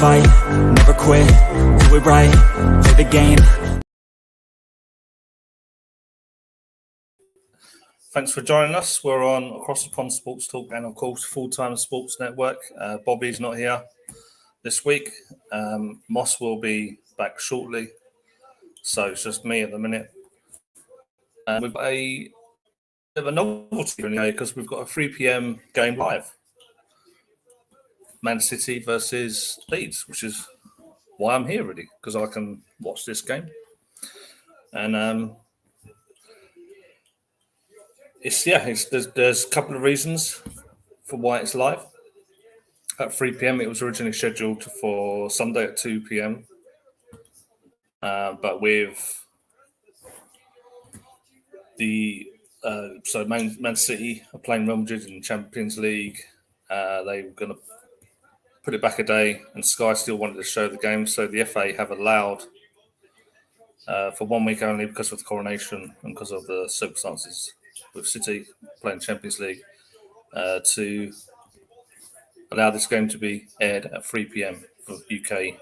fight, never quit, do it right, play the game. Thanks for joining us. We're on Across the Pond Sports Talk and, of course, Full-Time Sports Network. Bobby's not here this week. Moss will be back shortly. So it's just me at the minute. We've got a bit of a novelty because we've got a 3 p.m. game live. Man City versus Leeds, which is why I'm here, really, because I can watch this game. And there's a couple of reasons for why it's live. At 3 p.m. it was originally scheduled for Sunday at 2 p.m. But with the Man City are playing Real Madrid in the Champions League, they were going to put it back a day, and Sky still wanted to show the game, so the FA have allowed for 1 week only because of the coronation and because of the circumstances with City playing Champions League to allow this game to be aired at 3 p.m. for UK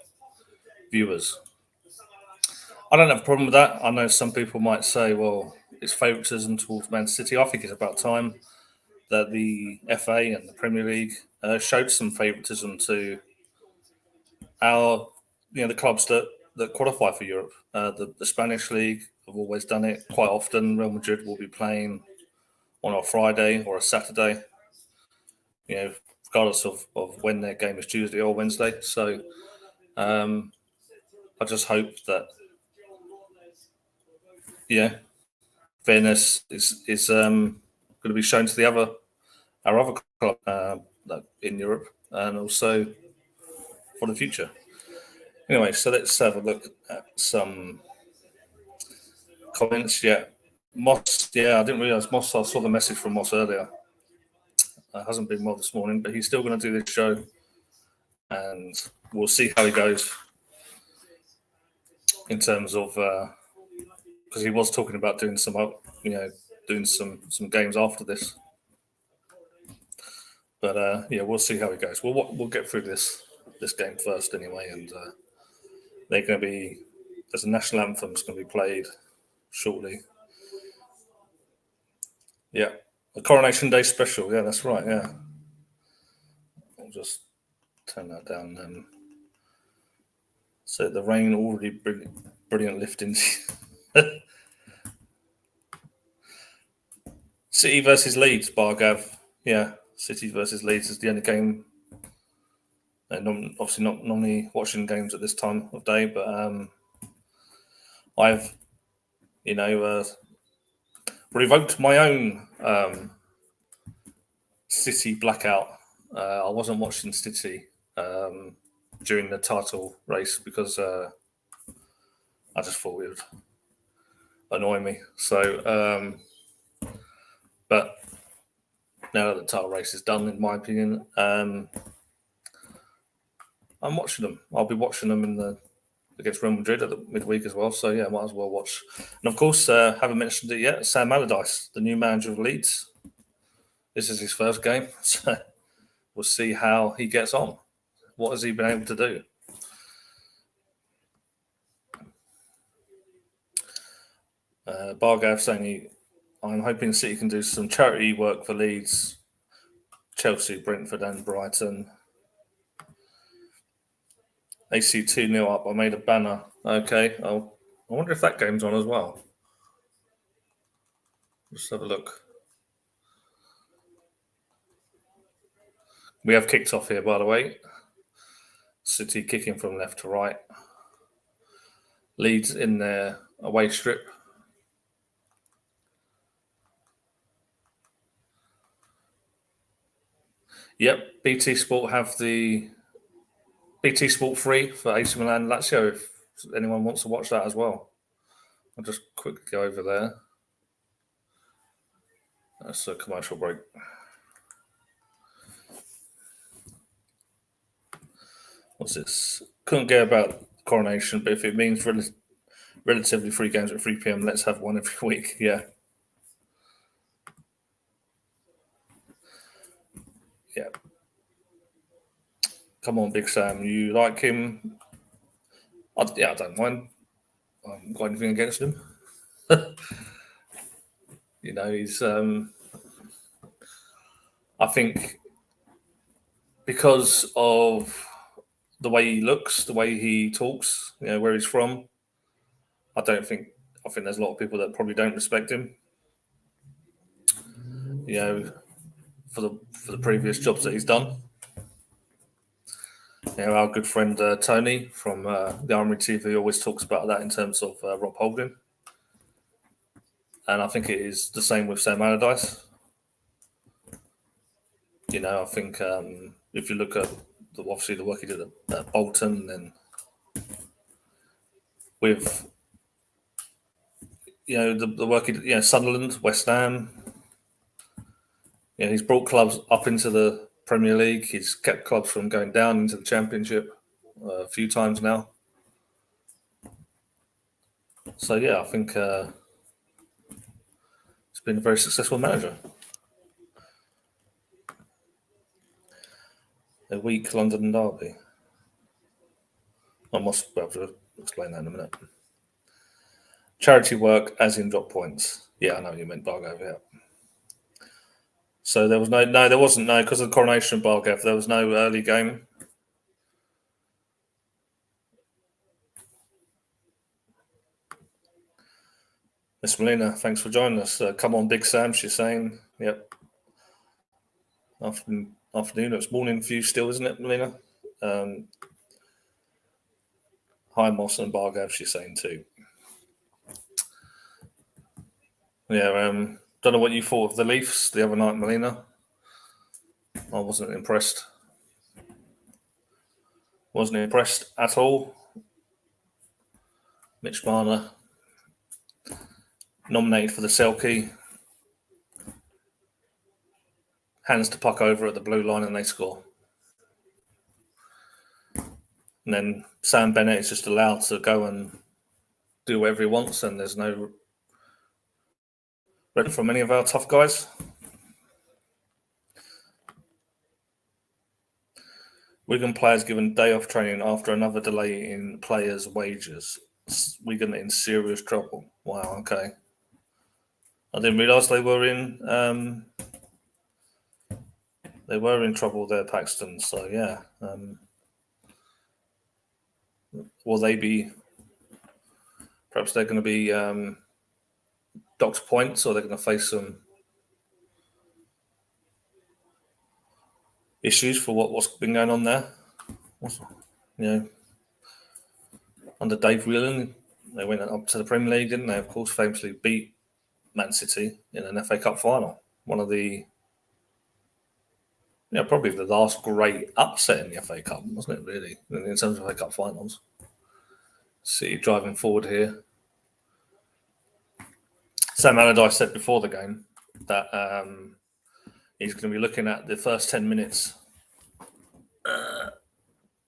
viewers. I don't have a problem with that. I know some people might say, well, it's favouritism towards Man City. I think it's about time that the FA and the Premier League showed some favouritism to the clubs that qualify for Europe. The Spanish League have always done it quite often. Real Madrid will be playing on a Friday or a Saturday, regardless of when their game is, Tuesday or Wednesday. So I just hope that, fairness is going to be shown to our other club in Europe, and also for the future. Anyway, so let's have a look at some comments. Moss. I didn't realise Moss. I saw the message from Moss earlier. Hasn't been well this morning, but he's still going to do this show, and we'll see how he goes in terms of because he was talking about doing some games after this. But we'll see how it goes. We'll get through this game first anyway, and there's a national anthem that's going to be played shortly. Yeah, the Coronation Day special. Yeah, that's right. Yeah, I'll just turn that down then. So the rain already brilliant lifting. City versus Leeds, Bargav. Yeah, City versus Leeds is the only game. Obviously not normally watching games at this time of day, but I've revoked my own City blackout. I wasn't watching City during the title race because I just thought it would annoy me. So, but now that the title race is done, in my opinion, I'm watching them. I'll be watching them against Real Madrid at the midweek as well. So yeah, might as well watch. And of course, haven't mentioned it yet. Sam Allardyce, the new manager of Leeds. This is his first game, so we'll see how he gets on. What has he been able to do? Bargav saying I'm hoping City can do some charity work for Leeds, Chelsea, Brentford, and Brighton. AC 2-0 up. I made a banner. Okay. I wonder if that game's on as well. Let's have a look. We have kicked off here, by the way. City kicking from left to right. Leeds in their away strip. Yep, BT Sport have the BT Sport free for AC Milan Lazio if anyone wants to watch that as well. I'll just quickly go over there. That's a commercial break. What's this? Couldn't get about coronation, but if it means relatively free games at 3 p.m, let's have one every week. Yeah. Come on, Big Sam. You like him? I don't mind. I haven't got anything against him. He's. I think because of the way he looks, the way he talks, where he's from, I think there's a lot of people that probably don't respect him. For the previous jobs that he's done. Our good friend Tony from the Armory TV always talks about that in terms of Rob Holding. And I think it is the same with Sam Allardyce. I think if you look at obviously the work he did at Bolton, and with the work he did, Sunderland, West Ham, he's brought clubs up into the Premier League. He's kept clubs from going down into the Championship a few times now. So I think he's been a very successful manager. A weak London derby. I must be able to explain that in a minute. Charity work, as in drop points. Yeah, I know you meant Bargave. Yeah. So there was there wasn't because of the coronation of Bargave. There was no early game. Miss Melina, thanks for joining us. Come on, Big Sam, she's saying. Yep. Afternoon. It's morning for you still, isn't it, Melina? Hi, Moss and Bargave, she's saying too. Yeah, don't know what you thought of the Leafs the other night, Melina. I wasn't impressed. Wasn't impressed at all. Mitch Marner nominated for the Selkie. Hands the puck over at the blue line and they score. And then Sam Bennett is just allowed to go and do whatever he wants, and there's no ready from any of our tough guys. Wigan players given a day off training after another delay in players' wages. Wigan in serious trouble. Wow, okay. I didn't realise they were in trouble there, Paxton. So yeah. Will they be? Perhaps they're going to be docked points, or they're going to face some issues for what's been going on there. Under Dave Whelan, they went up to the Premier League, didn't they? Of course, famously beat Man City in an FA Cup final. One of the, probably the last great upset in the FA Cup, wasn't it? Really, in terms of FA Cup finals. City driving forward here. Sam Allardyce said before the game that he's going to be looking at the first 10 minutes.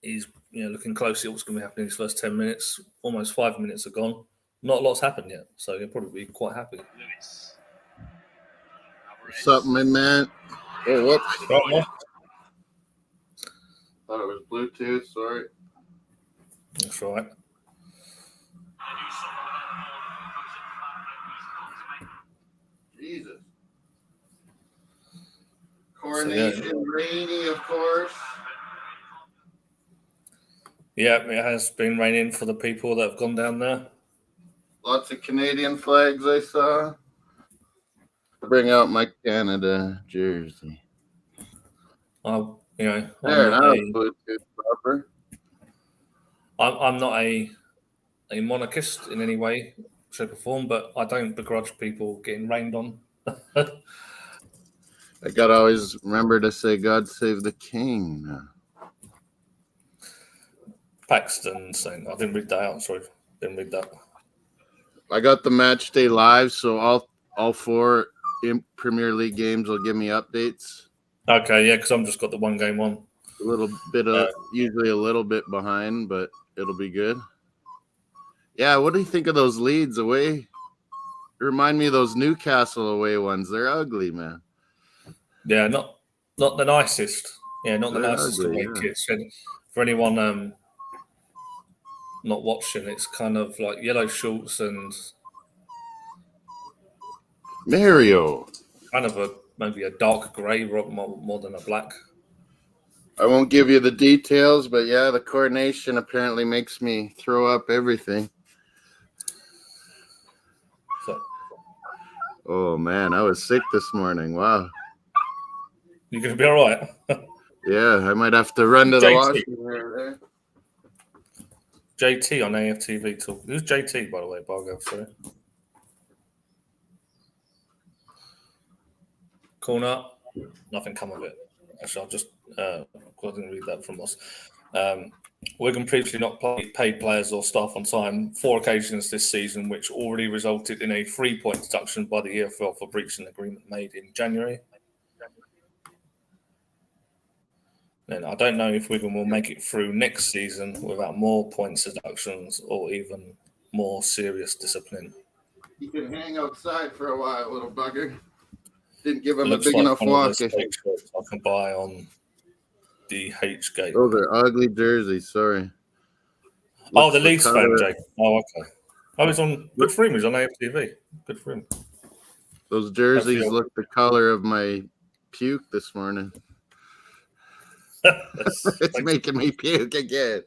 He's looking closely at what's going to be happening in his first 10 minutes. Almost 5 minutes are gone. Not a lot's happened yet, so he'll probably be quite happy. What's up, my man? Oh, whoops. Right, Thought it was Bluetooth, sorry. that's right. Jesus. Coronation, rainy, of course. Yeah, it has been raining for the people that have gone down there. Lots of Canadian flags I saw. Bring out my Canada jersey. There, now Bluetooth proper. I'm not a monarchist in any way, shape, or form, but I don't begrudge people getting rained on. I gotta always remember to say, "God save the King." Paxton saying, I didn't read that out. Sorry, didn't read that. I got the match day live, so all 4 Premier League games will give me updates. Okay, yeah, because I've just got the one game on. A little bit of usually a little bit behind, but it'll be good. Yeah, what do you think of those Leeds away? Remind me of those Newcastle away ones. They're ugly, man. Yeah, not the nicest. Yeah, not the They're nicest ugly, away yeah. kits. And for anyone not watching, it's kind of like yellow shorts and Mario. kind of maybe a dark grey more than a black. I won't give you the details, but yeah, the coordination apparently makes me throw up everything. So Oh man, I was sick this morning. Wow. you're going to be all right. Yeah, I might have to run to the JT. washroom. JT on AFTV talk. Who's JT, by the way, Bargo? Sorry. Corner, nothing come of it. Actually, I'll just I didn't read that from us. Wigan previously not paid players or staff on time 4 occasions this season, which already resulted in a 3-point deduction by the EFL for breaching the agreement made in January. And I don't know if Wigan will make it through next season without more points deductions or even more serious discipline. You can hang outside for a while, little bugger. Didn't give him Looks a big like enough one of walk. those fake shirts I can buy on the H Gate. Those are ugly jerseys. Sorry. Oh, the Leeds fan, Jake. Oh, okay. Oh, he's on. Good for him. He's on AFTV. Good for him. Those jerseys look the color of my puke this morning. It's making me puke again.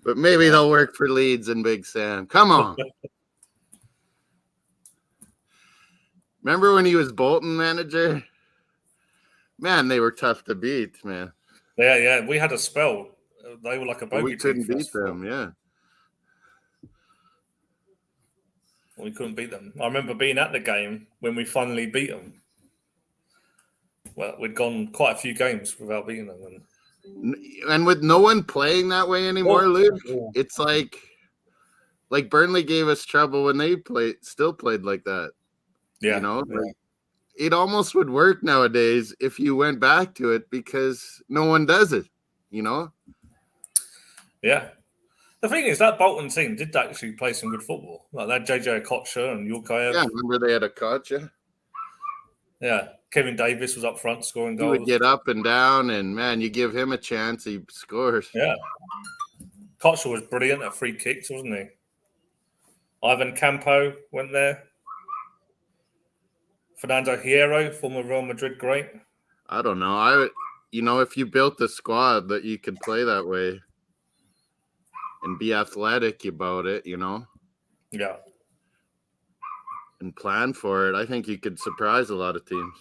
But maybe they'll work for Leeds and Big Sam. Come on. Remember when he was Bolton manager? Man, they were tough to beat, man. Yeah. We had a spell. They were like a bogey We couldn't team. beat them, yeah. We couldn't beat them. I remember being at the game when we finally beat them. Well, we'd gone quite a few games without beating them. And with no one playing that way anymore, Luke, it's like Burnley gave us trouble when they still played like that. Yeah. You know, it almost would work nowadays if you went back to it because no one does it, you know? Yeah. The thing is, that Bolton team did actually play some good football. Like that JJ Okocha and Yulkaev. Yeah, remember they had Okocha? Yeah. Kevin Davis was up front scoring He goals. would get up and down, and man, you give him a chance, he scores. Yeah. Kocha was brilliant at free kicks, wasn't he? Ivan Campo went there. Fernando Hierro, former Real Madrid great. I don't know. If you built the squad that you could play that way and be athletic about it, you know? Yeah. And plan for it, I think you could surprise a lot of teams.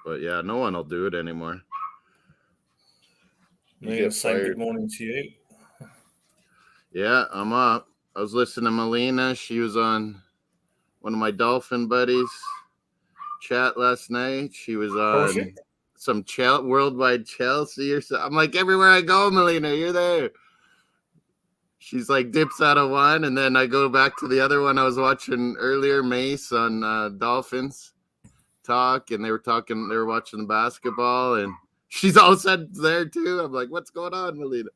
But yeah, no one will do it anymore. Me saying good morning to you. Yeah, I'm up. I was listening to Melina. She was on one of my Dolphin buddies' chat last night. She was on some worldwide Chelsea or something. I'm like, everywhere I go, Melina, you're there. She's like dips out of one, and then I go back to the other one I was watching earlier, Mace on Dolphins talk, and they were watching the basketball, and she's all of a sudden there too. I'm like, what's going on, Melina?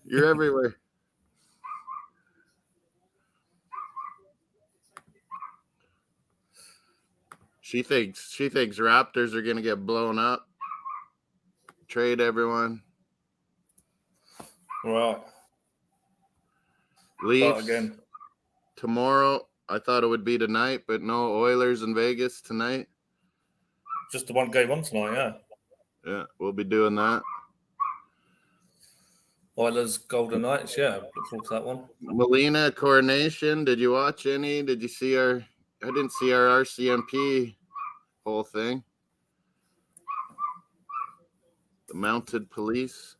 You're everywhere. She thinks Raptors are gonna get blown up. Trade everyone. Right. Leafs again tomorrow. I thought it would be tonight, but no, Oilers in Vegas tonight. Just the one game on tonight, yeah. Yeah, we'll be doing that. Oilers Golden Knights, yeah. Look forward to that one. Melina Coronation. Did you watch any? Did you see I didn't see our RCMP whole thing. The mounted police.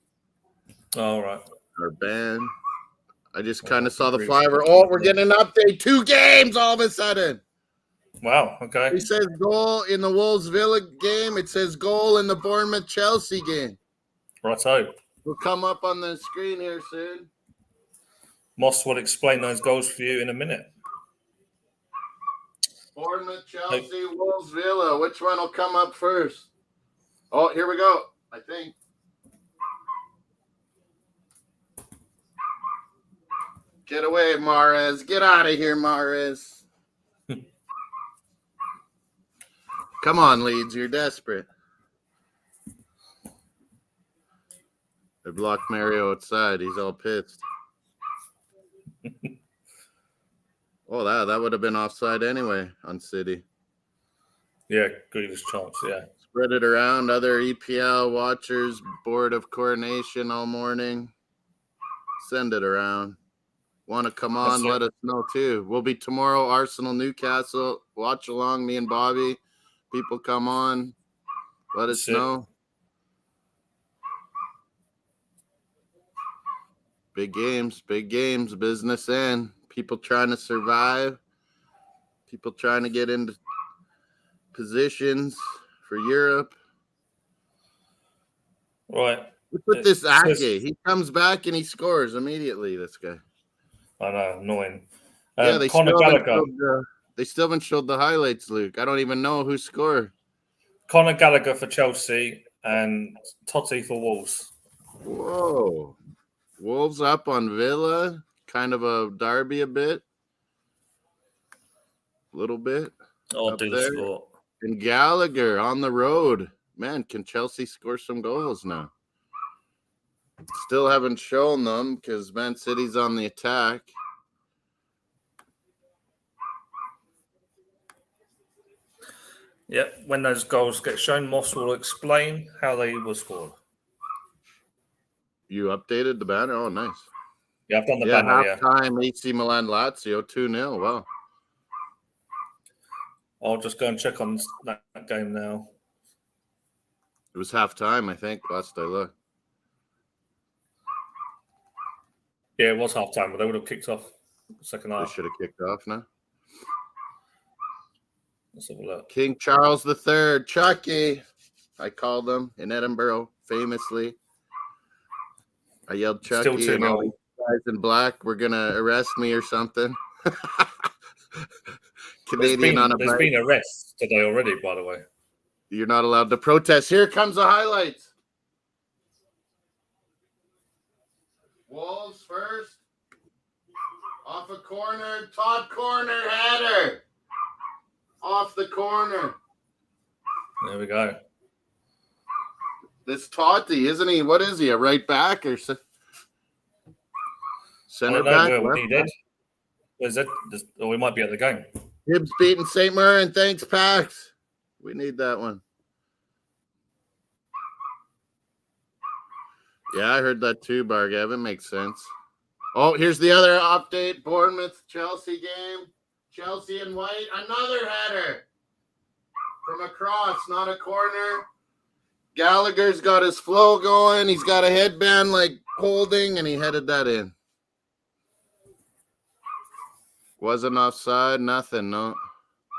All right. Our band. I just kind of saw the flyer. Oh, we're getting an update. 2 games all of a sudden. Wow. Okay. It says goal in the Wolves Villa game. It says goal in the Bournemouth Chelsea game. Righto. Will come up on the screen here soon. Moss will explain those goals for you in a minute. Bournemouth, Chelsea, Wolves, Villa. Which one will come up first? Oh, here we go. I think. Get away, Mahrez. Get out of here, Mahrez. Come on, Leeds. You're desperate. They blocked Mario outside. He's all pissed. Oh, that would have been offside anyway on City. Yeah, Grealish chance, yeah. Spread it around. Other EPL watchers, bored of Coronation all morning. Send it around. Want to come on? Let us know too. We'll be tomorrow, Arsenal, Newcastle. Watch along, me and Bobby. People come on. Let us know. Big games, business in. People trying to survive. People trying to get into positions for Europe. Right. Look at this Ake. He comes back and he scores immediately, this guy. I know, annoying. Yeah, Conor Gallagher. They still haven't showed the highlights, Luke. I don't even know who scored. Conor Gallagher for Chelsea and Totti for Wolves. Whoa. Wolves up on Villa. Kind of a derby a bit. A little bit. I'll do the score. And Gallagher on the road. Man, can Chelsea score some goals now? Still haven't shown them because Man City's on the attack. Yeah, when those goals get shown, Moss will explain how they were scored. You updated the banner? Oh, nice. Yeah, I've done the banner, halftime, AC Milan Lazio 2-0. Wow. I'll just go and check on that game now. It was halftime, I think, last I looked. Yeah, it was halftime, but they would have kicked off the second half. They should have kicked off now. Let's have a look. King Charles III, Chucky. I called him in Edinburgh, famously. I yelled Chucky, Still and all these guys in black were going to arrest me or something. Canadian on a bike. There's been arrests today already, by the way. You're not allowed to protest. Here comes the highlights. Wolves first. Off a corner. Top corner header. Off the corner. There we go. This Totti, isn't he? What is he? A right back or center back? Where's that? Or we might be at the game. Hibs beating St. Mirren. Thanks, Pax. We need that one. Yeah, I heard that too, Bargavin. Makes sense. Oh, here's the other update. Bournemouth-Chelsea game. Chelsea and White. Another header. From across, not a corner. Gallagher's got his flow going. He's got a headband like holding, and he headed that in. Wasn't offside, nothing, no.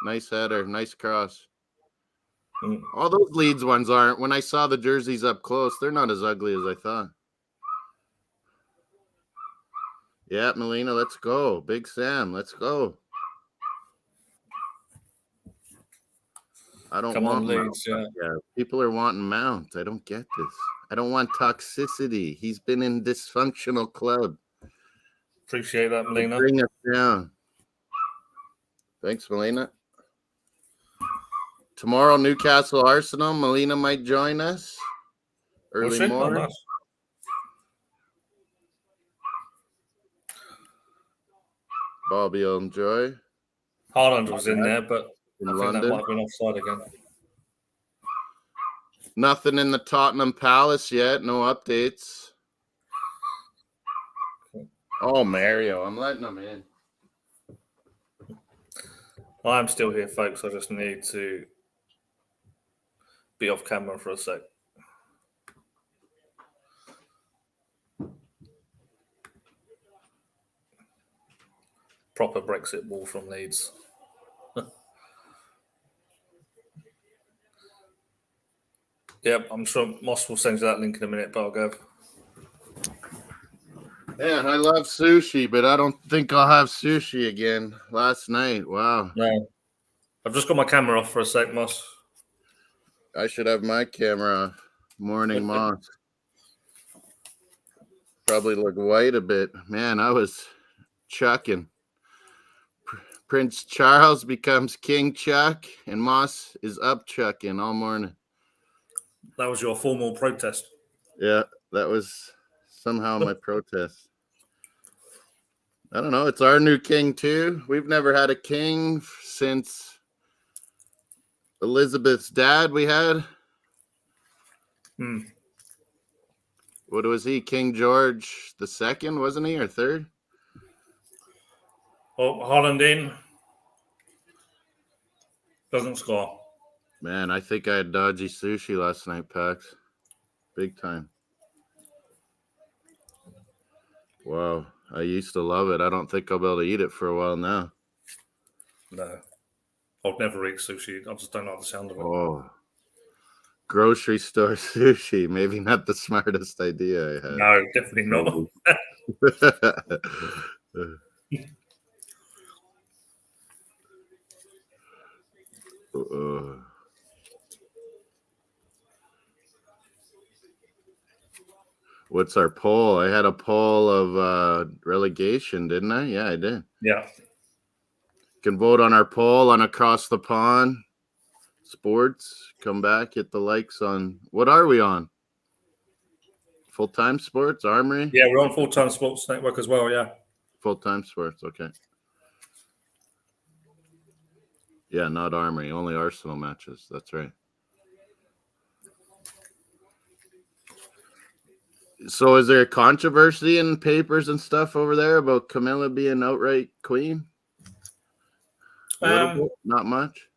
Nice header, nice cross. All those Leeds ones aren't. When I saw the jerseys up close, they're not as ugly as I thought. Yeah, Melina, let's go. Big Sam, let's go. I don't want Leeds. Yeah, people are wanting Mount. I don't get this. I don't want toxicity. He's been in dysfunctional club. Appreciate that, Melina. Bring us down. Thanks, Melina. Tomorrow, Newcastle Arsenal. Melina might join us early morning. Nice. Bobby will enjoy. Haaland was in there, but in I think London. That might have been offside again. Nothing in the Tottenham Palace yet. No updates. Oh, Mario. I'm letting him in. I'm still here, folks. I just need to be off camera for a sec. Proper Brexit wall from Leeds. Yep, I'm sure Moss will send you that link in a minute, Bargav. Man, I love sushi, but I don't think I'll have sushi again. Last night, wow. No. I've just got my camera off for a sec, Moss. I should have my camera off. Morning, Moss. Probably look white a bit. Man, I was chucking. Prince Charles becomes King Chuck, and Moss is up chucking all morning. That was your formal protest. Yeah, that was somehow my protest. I don't know. It's our new king, too. We've never had a king since Elizabeth's dad we had. What was he? King George II, wasn't he? Or third? Oh, Holland in. Doesn't score. Man, I think I had dodgy sushi last night, Pax. Big time. Wow. I used to love it. I don't think I'll be able to eat it for a while now. No. I'd never eat sushi. I just don't like the sound of it. Oh. Grocery store sushi. Maybe not the smartest idea I had. No, definitely not. What's our poll? I had a poll of relegation, didn't I? Yeah, I did. Yeah. You can vote on our poll on Across the Pond Sports. Come back, hit the likes on. What are we on? Full-time Sports, Armory? Yeah, we're on Full-Time Sports Network as well, yeah. Full-time Sports, okay. Yeah, not Armory, only Arsenal matches. That's right. So is there a controversy in papers and stuff over there about Camilla being outright queen? Not much.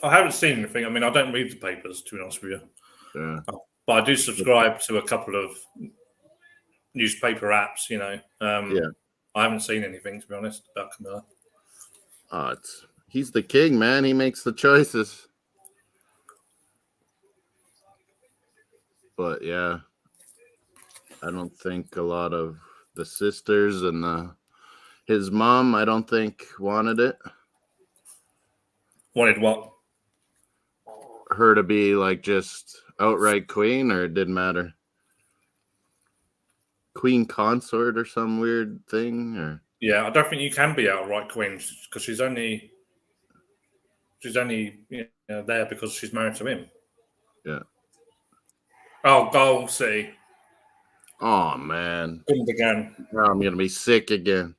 I haven't seen anything. I mean, I don't read the papers, to be honest with you. Yeah. But I do subscribe to a couple of newspaper apps, you know. Yeah. I haven't seen anything, to be honest, about Camilla. He's the king, man. He makes the choices. But yeah, I don't think a lot of the sisters and his mom, I don't think, wanted it. Wanted what? Her to be like just outright queen, or it didn't matter? Queen consort or some weird thing, or yeah, I don't think you can be outright queen because she's only you know, there because she's married to him. Yeah. Oh, Goal City. Oh man. Couldn't again. Now I'm gonna be sick again.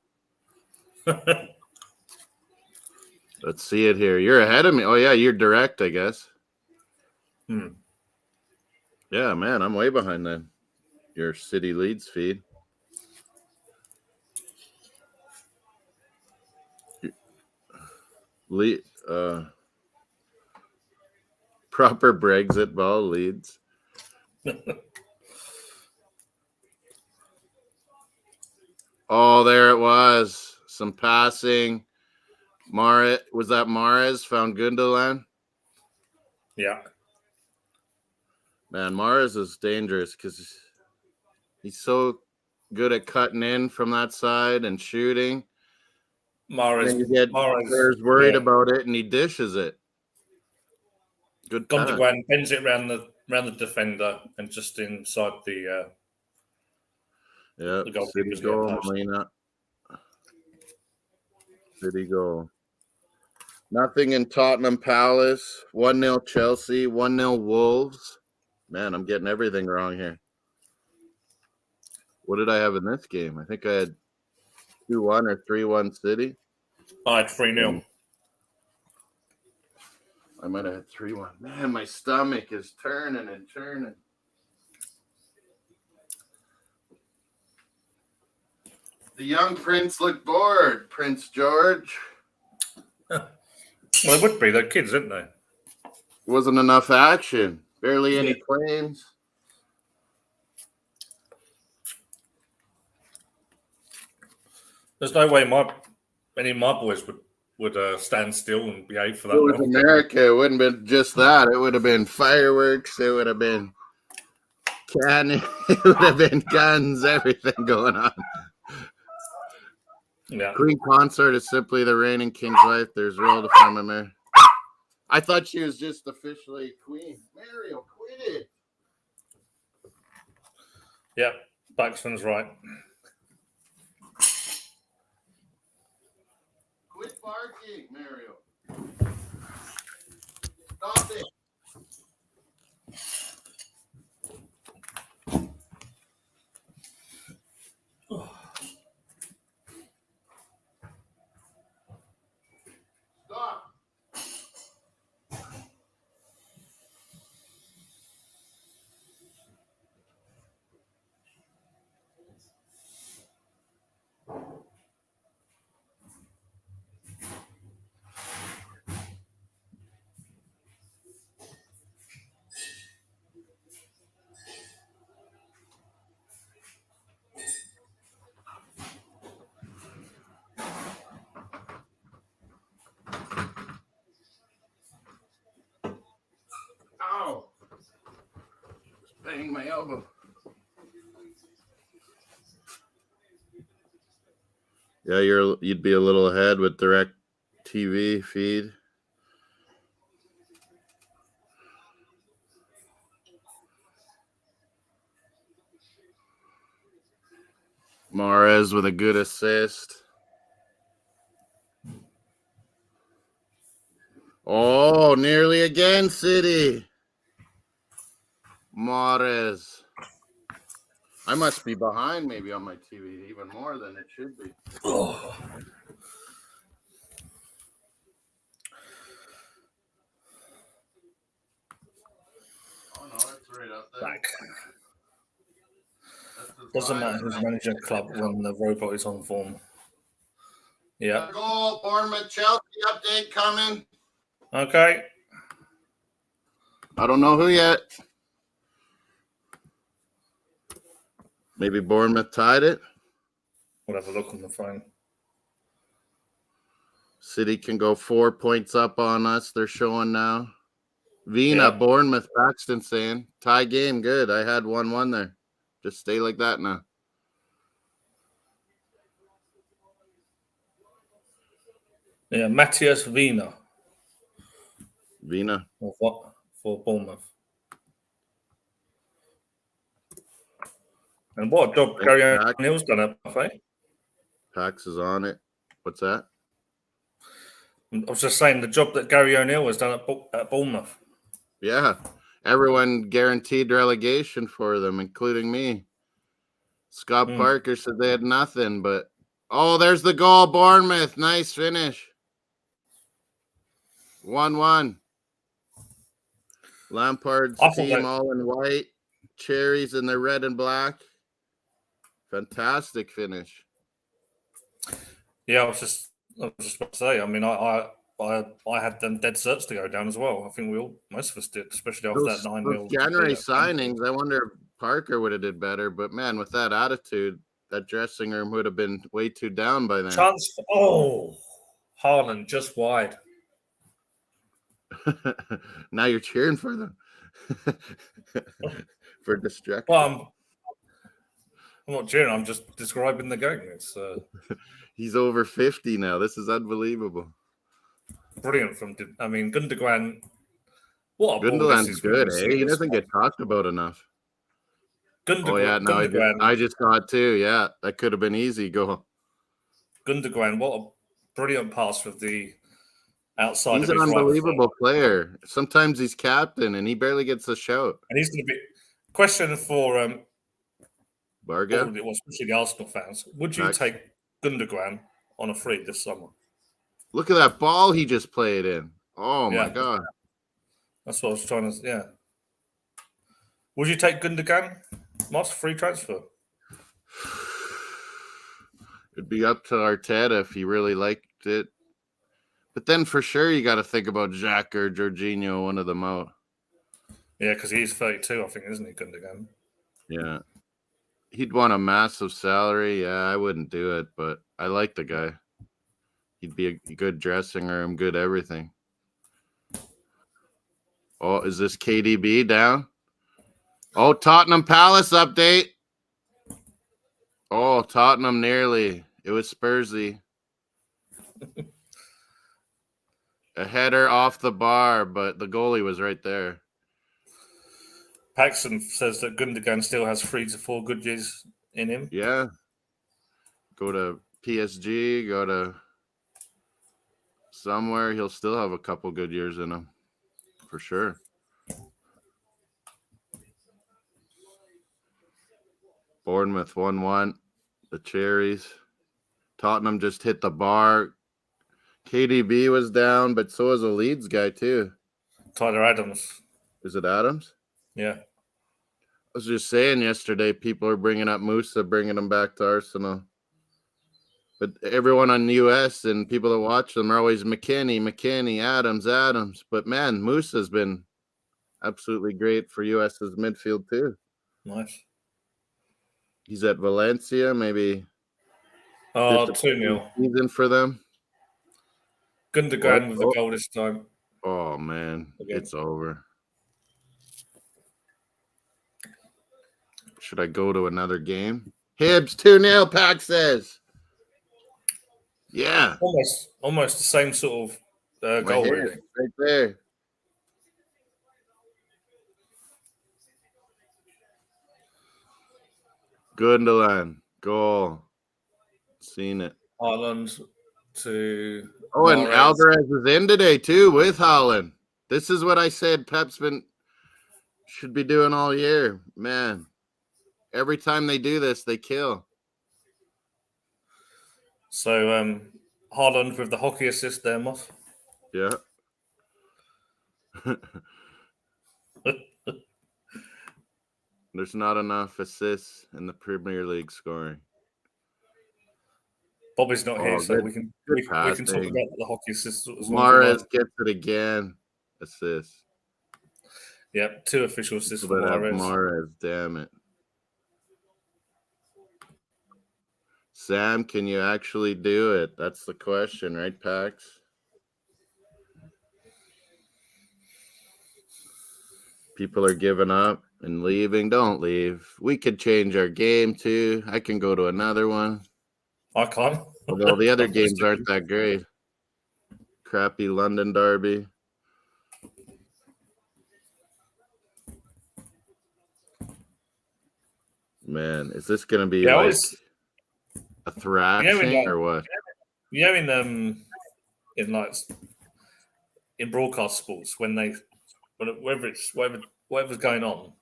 Let's see it here. You're ahead of me. Oh yeah, you're direct, I guess. Yeah, man, I'm way behind then. Your City Leads feed. Proper Brexit ball leads. Oh, there it was. Some passing. Was that Mahrez found Gundogan? Yeah. Man, Mahrez is dangerous because he's so good at cutting in from that side and shooting. Mahrez worried about it, and he dishes it. Good pass. Gundogan bends it around the defender and just inside the City goal, Molina. City goal. Nothing in Tottenham Palace. 1-0 Chelsea. 1-0 Wolves. Man, I'm getting everything wrong here. What did I have in this game? I think I had 2-1 or 3-1 City. I had 3-0. I might have had 3-1. Man, my stomach is turning and turning. The young prince looked bored, Prince George. Well, they would be. They're kids, aren't they? Wasn't enough action. Barely any claims. There's no way any of my boys would stand still and behave for that It was long. America. It wouldn't have been just that. It would have been fireworks. It would have been cannon. It would have been guns. Everything going on. Yeah. Queen consort is simply the reigning king's wife. There's real to form a mayor. I thought she was just officially queen. Mario, quit it. Yeah, Baxman's right. Quit Bang my elbow. Yeah, you'd be a little ahead with direct TV feed. Mahrez with a good assist. Oh, nearly again, City. Mahrez. I must be behind maybe on my TV even more than it should be. Oh. Oh no, it's right up there. Back. Doesn't matter who's managing a club when the robot is on form. Yeah. Goal, Bournemouth, Chelsea update coming. Okay. I don't know who yet. Maybe Bournemouth tied it. We'll have a look on the phone. City can go 4 points up on us. They're showing now. Vina, Yeah. Bournemouth, Paxton saying tie game. Good. I had 1-1 there. Just stay like that now. Yeah, Matthias Vina. Vina. Or what? For Bournemouth. And what a job Gary O'Neill's done at Buffet. Pax is on it. What's that? I was just saying the job that Gary O'Neill has done at Bournemouth. Yeah. Everyone guaranteed relegation for them, including me. Scott Parker said they had nothing, but there's the goal, Bournemouth. Nice finish. 1-1. Lampard's team all in white, cherries in their red and black. Fantastic finish. Yeah, I was just about to say. I mean, I had them dead certs to go down as well. I think most of us did, especially after that 9-0. January signings, I wonder if Parker would have did better. But man, with that attitude, that dressing room would have been way too down by then. Chance. Haaland just wide. Now you're cheering for them for distraction. Well, I'm not cheering. I'm just describing the game. It's he's over 50 now. This is unbelievable. Brilliant from. I mean, Gundogan. What a Gundogan's good, eh? He doesn't get talked about enough. Gundogan. I just saw it too. Yeah, that could have been easy. Go. Gundogan, what a brilliant pass with the outside. He's an unbelievable player. Sometimes he's captain, and he barely gets a shout. And he's going to be question for Barga, especially the Arsenal fans. Would you take Gundogan on a free this summer? Look at that ball he just played in. Oh my god! That's what I was trying to. Yeah. Would you take Gundogan? Most free transfer. It'd be up to Arteta if he really liked it. But then for sure you got to think about Jack or Jorginho, one of them out. Yeah, because he's 32, I think, isn't he, Gundogan? Yeah. He'd want a massive salary. Yeah, I wouldn't do it, but I like the guy. He'd be a good dressing room, good everything. Oh, is this KDB down? Oh, Tottenham Palace update. Oh, Tottenham nearly. It was Spursy. A header off the bar, but the goalie was right there. Paxton says that Gundogan still has 3 to 4 good years in him. Yeah. Go to PSG, go to somewhere. He'll still have a couple good years in him. For sure. Bournemouth 1-1. The Cherries. Tottenham just hit the bar. KDB was down, but so was a Leeds guy too. Tyler Adams. Is it Adams? Yeah. I was just saying yesterday, people are bringing up Musa, bringing him back to Arsenal. But everyone on the US and people that watch them are always McKennie, Adams. But man, Musa's been absolutely great for US's midfield too. Nice. He's at Valencia, maybe. 2-0. Season for them. Gundogan with the goal this time. Oh man, it's over. Should I go to another game? Hibs 2-0, Pack says. Yeah. Almost the same sort of My goal, Hibs, really. right there. Gundogan, goal. Seen it. Haaland to Oh, and Mahrez. Alvarez is in today too with Haaland. This is what I said Pep's should be doing all year. Man, every time they do this, they kill. So Haaland with the hockey assist there, Moss. Yeah. There's not enough assists in the Premier League scoring. Bobby's not here, so good- we can good talk about passing. the hockey assist. as well as we Mahrez want. gets it again. Assist. Yep, 2 official assists for But Mahrez. Mahrez, damn it. Sam, can you actually do it? That's the question, right, Pax? People are giving up and leaving. Don't leave. We could change our game too. I can go to another one. I can't. Although the other games aren't that great. Crappy London derby. Man, is this going to be Yeah, like a thrashing or what? You know, in like in broadcast sports, whatever's going on,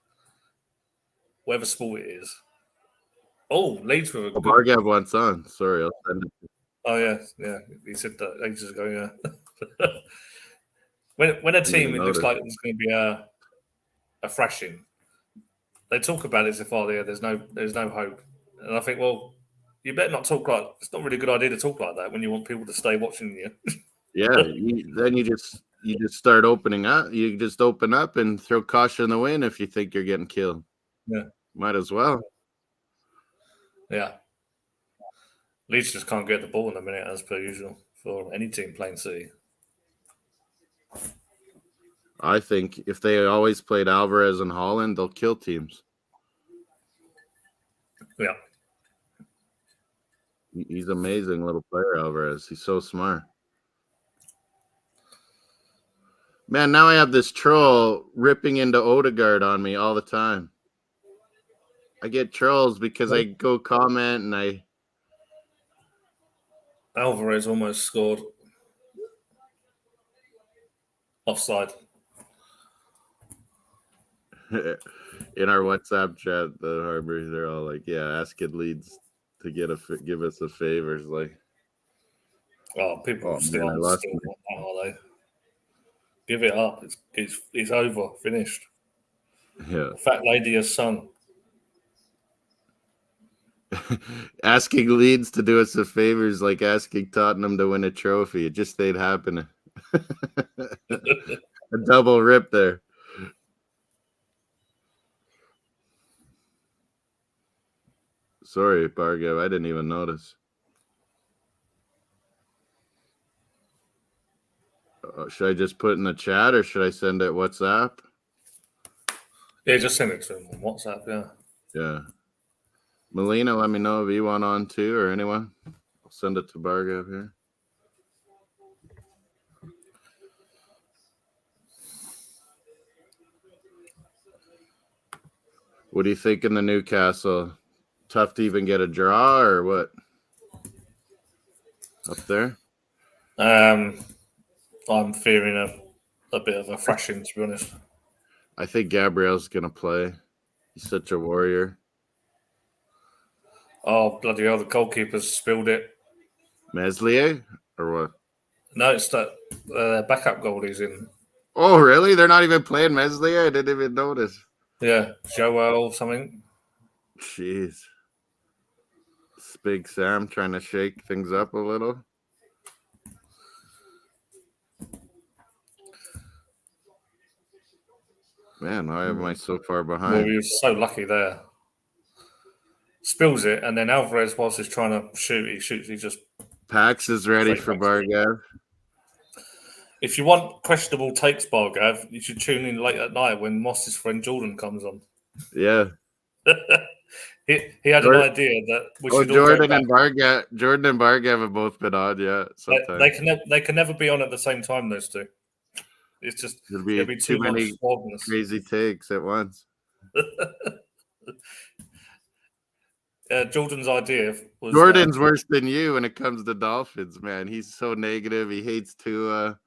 whatever sport it is. Oh, Leeds with a good. Bargav wants on. Sorry, I'll send it. Oh yeah. He said that ages ago. Yeah. when a team it looks like it's going to be a thrashing, they talk about it as if there's no hope, and I think, well, you better not talk like it's not really a good idea to talk like that when you want people to stay watching you. Yeah, then you just start opening up. You just open up and throw caution in the wind if you think you're getting killed. Yeah, might as well. Yeah. Leeds just can't get the ball in a minute, as per usual, for any team playing City. I think if they always played Alvarez and Haaland, they'll kill teams. Yeah. He's an amazing little player, Alvarez. He's so smart. Man, now I have this troll ripping into Odegaard on me all the time. I get trolls because I go comment and Alvarez almost scored. Offside. In our WhatsApp chat, the Harbor, they're all like, "Yeah, asking Leeds to give us a favor." It's like, People still man, I want lost that, are they? Give it up. It's over. Finished. yeah. The fat lady has sung. Asking Leeds to do us a favor is like asking Tottenham to win a trophy. It just ain't happening. A double rip there. Sorry, Bargav. I didn't even notice. Should I just put in the chat or should I send it WhatsApp? Yeah, just send it to him on WhatsApp. Yeah. Yeah. Melina, let me know if you want on too or anyone. I'll send it to Bargav here. What do you think in the Newcastle? Tough to even get a draw or what? Up there? I'm fearing a bit of a thrashing, to be honest. I think Gabriel's going to play. He's such a warrior. Oh, bloody hell, the goalkeeper's spilled it. Meslier or what? No, it's that backup goalie's in. Oh, really? They're not even playing Meslier? I didn't even notice. Yeah, Joel something. Jeez. It's Big Sam trying to shake things up a little. Man, why am I so far behind? Well, he was so lucky there. Spills it, and then Alvarez, whilst he's trying to shoot, he shoots. He just. Pax is ready for Bargav. If you want questionable takes, Bargav, you should tune in late at night when Moss's friend Jordan comes on. Yeah. He had an idea that we should all Jordan go and Bargav have both been on, yeah. They can never be on at the same time. Those two. It's just There'll there'll be be too much many wildness. crazy takes at once. Jordan's idea was Jordan's worse than you when it comes to Dolphins, man. He's so negative. He hates Tua.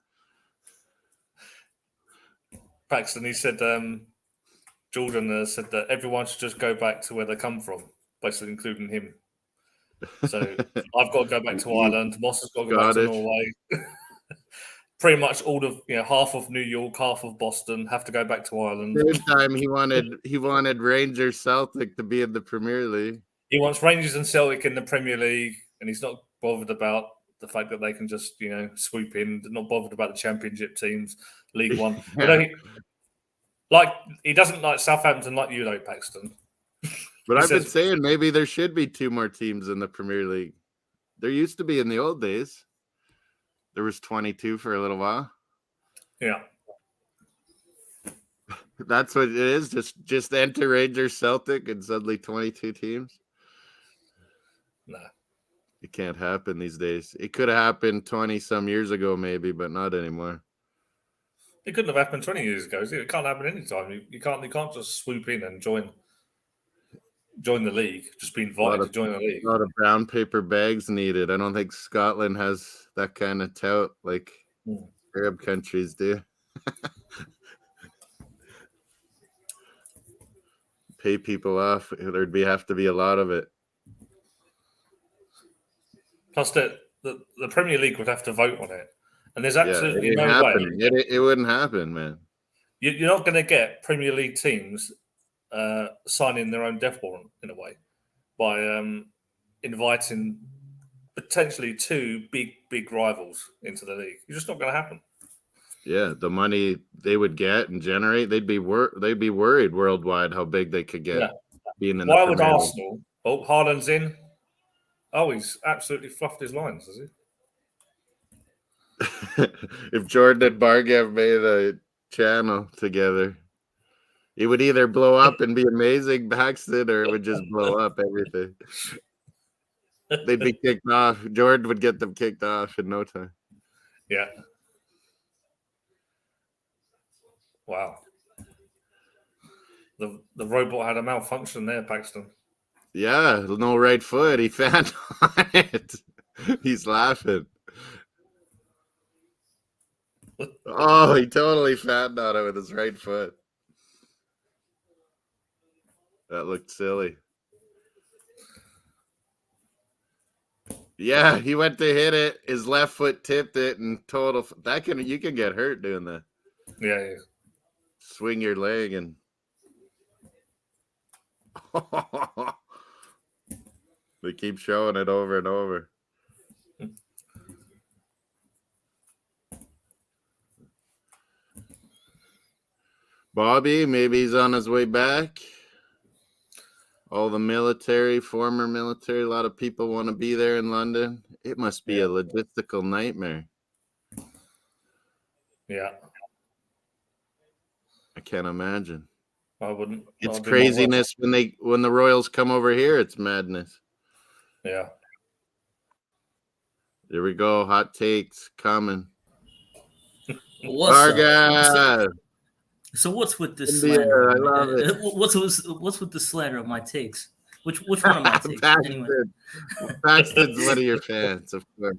Paxton. He said Jordan said that everyone should just go back to where they come from, basically including him. So I've got to go back to Ireland. Moss has got to go back to Norway. Pretty much all of half of New York, half of Boston have to go back to Ireland. Same time he wanted Rangers Celtic to be in the Premier League. He wants Rangers and Celtic in the Premier League, and he's not bothered about the fact that they can just swoop in. Not bothered about the Championship teams, League One. He doesn't like Southampton like you, though, Paxton. But I've been saying maybe there should be 2 more teams in the Premier League. There used to be in the old days. There was 22 for a little while. Yeah. That's what it is. Just enter Rangers Celtic and suddenly 22 teams. No. It can't happen these days. It could have happened 20-some years ago maybe, but not anymore. It couldn't have happened 20 years ago. It can't happen anytime. You can't just swoop in and join the league. Just be invited to join the league. A lot of brown paper bags needed. I don't think Scotland has that kind of tout like Arab countries do. Pay people off. There'd have to be a lot of it. Plus, the Premier League would have to vote on it. And there's absolutely no way. It wouldn't happen, man. You're not going to get Premier League teams signing their own death warrant, in a way, by inviting potentially 2 big rivals into the league. It's just not going to happen. Yeah, the money they would get and generate, they'd be worried worldwide how big they could get. Being in Why would Arsenal? Oh, Haaland's in. Oh, he's absolutely fluffed his lines, has he? If Jordan and Bargav made a channel together, it would either blow up and be amazing, Paxton, or it would just blow up everything. They'd be kicked off. Jordan would get them kicked off in no time. Yeah. Wow. The robot had a malfunction there, Paxton. Yeah, no right foot. He fanned on it. He's laughing. Oh, he totally fanned on it with his right foot. That looked silly. Yeah, he went to hit it. His left foot tipped it, and you can get hurt doing that. Yeah. Swing your leg and. They keep showing it over and over. Bobby, maybe he's on his way back. All the former military, a lot of people want to be there in London. It must be a logistical nightmare. Yeah. I can't imagine. I wouldn't. It's craziness when the Royals come over here. It's madness. Yeah. There we go. Hot takes coming. What's up? So what's with this slander? I love it. What's with the slander of my takes? Which one of my takes? Anyway. Paxton's one of your fans, of course.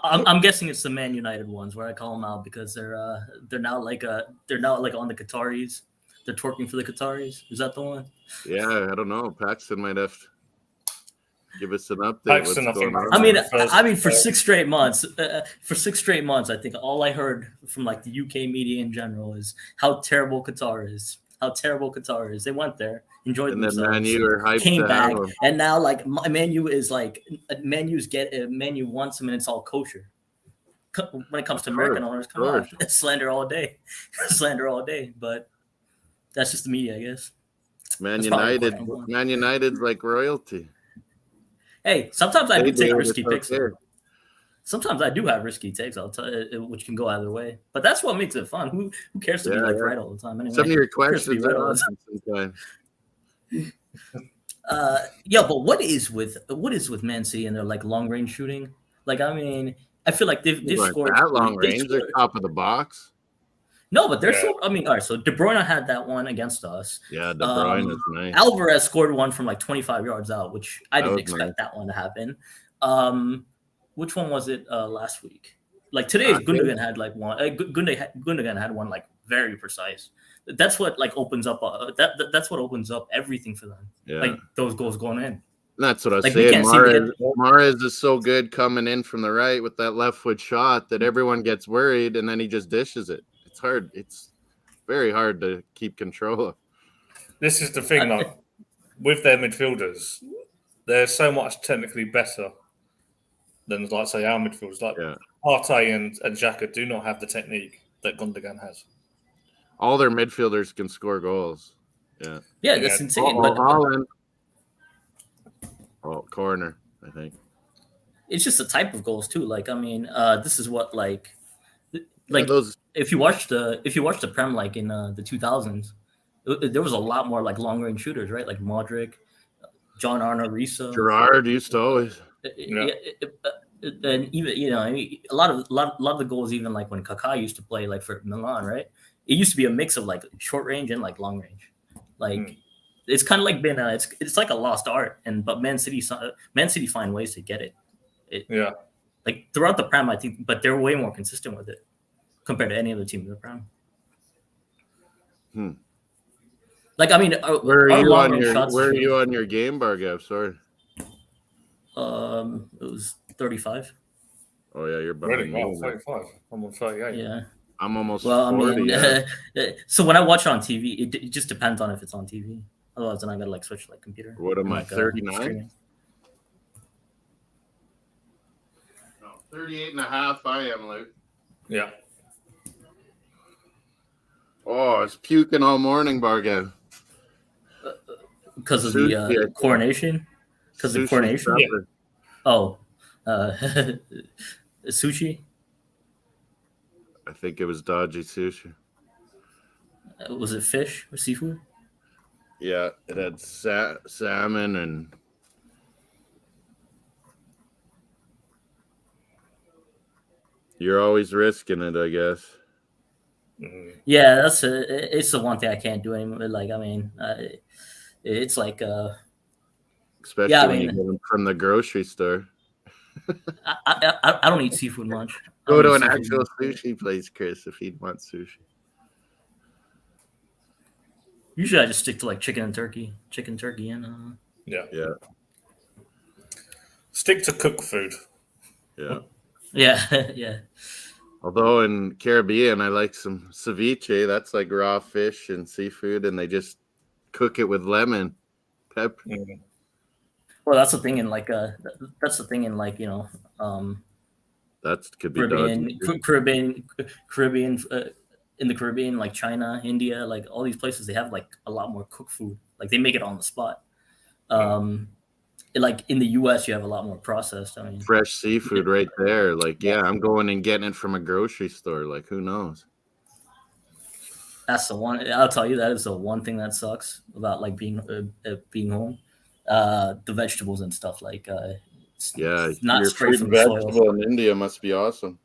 I'm guessing it's the Man United ones where I call them out because they're now like on the Qataris. They're twerking for the Qataris. Is that the one? Yeah, I don't know. Paxton might have to give us an update. Paxton, I mean, for 6 straight months, I think all I heard from like the UK media in general is how terrible Qatar is. How terrible Qatar is. They went there, enjoyed themselves, and then Man U are hyped came to back, have them. and now like Man U is like Man U wants them, and it's all kosher. When it comes to American owners, come on, slander all day, but that's just the media, I guess. Man United's like royalty. Hey, sometimes I do take risky picks. Sometimes I do have risky takes, I'll tell you, which can go either way. But that's what makes it fun. Who cares to be right all the time? Anyway, some of your questions are awesome sometimes. Yeah, but what is with Man City and their like long range shooting? Like, I mean, I feel like they've Like scored that long they range, they're scored- top of the box. No, but they're Yeah. so. I mean, all right. So De Bruyne had that one against us. Yeah, De Bruyne is nice. Alvarez scored one from like 25 yards out, which I That didn't was expect nice. that one to happen. Which one was it last week? Like today, Saturday? Gundogan had like one. Gundogan had one like very precise. That's what like opens up. That's what opens up everything for them. Yeah, Like those goals going in. that's what I was Like, we saying. can't seem to hit- Mahrez is so good coming in from the right with that left foot shot that everyone gets worried, and then he just dishes it. It's hard. It's very hard to keep control of. This is the thing, like with their midfielders, they're so much technically better than, like, say, our midfielders. Like Yeah. Partey and Xhaka do not have the technique that Gundogan has. All their midfielders can score goals. Yeah. Yeah, that's Yeah. insane. Oh, But Holland. Oh, corner, I think. it's just the type of goals too. Like, I mean, this is what like Yeah, those if you watch the Prem like in the 2000s, there was a lot more like long range shooters, right? Like Modric, John Arne Riise, Gerard used to always. Yeah. And even a lot of the goals, even like when Kaká used to play like for Milan, right? It used to be a mix of like short range and like long range. Like it's kind of like been it's like a lost art, but Man City find ways to get it. Yeah. Like throughout the Prem, I think, but they're way more consistent with it compared to any other team in the Prem. Like, I mean, Where are our you long on range your shots? Where are you on your game bar, Gav? Sorry. It was 35. Oh yeah, you're Really? behind Wow, me. 35. I'm on 38. Yeah. I'm almost Well, I 40. mean, yeah. so when I watch it on TV, it just depends on if it's on TV. Otherwise, then I gotta like switch to like computer. What am I, Like, 39? streaming. No, 38 and a half I am, Luke. Yeah. Oh, I was puking all morning, Bargav. Because of Sushi, I the think. coronation. Because of Sushi coronation. supper. Oh, sushi. I think it was dodgy sushi. Was it fish or seafood? Yeah, it had salmon and you're always risking it, I guess. Yeah, it's the one thing I can't do anymore. Like, I mean, it's like Especially Yeah, I when you mean- get them from the grocery store. I don't eat seafood much. I Go don't to eat an seafood actual much. sushi place, Chris, if you'd want sushi. Usually, I just stick to like chicken, and turkey, and Yeah. Yeah, Stick to cooked food. yeah. yeah, yeah. Although in Caribbean, I like some ceviche. That's like raw fish and seafood, and they just cook it with lemon, pepper. Mm. Well, that's the thing in like That could be dodgy. Caribbean, in the Caribbean, like China, India, like all these places, they have like a lot more cooked food. Like they make it on the spot. Like in the U.S., you have a lot more processed. I mean, Fresh seafood right there. Like, yeah, I'm going and getting it from a grocery store. Like, who knows? that's the one. I'll tell you, that is the one thing that sucks about like being home. The vegetables and stuff like Yeah, it's not your straight fruit from and the soil. vegetable in India must be awesome.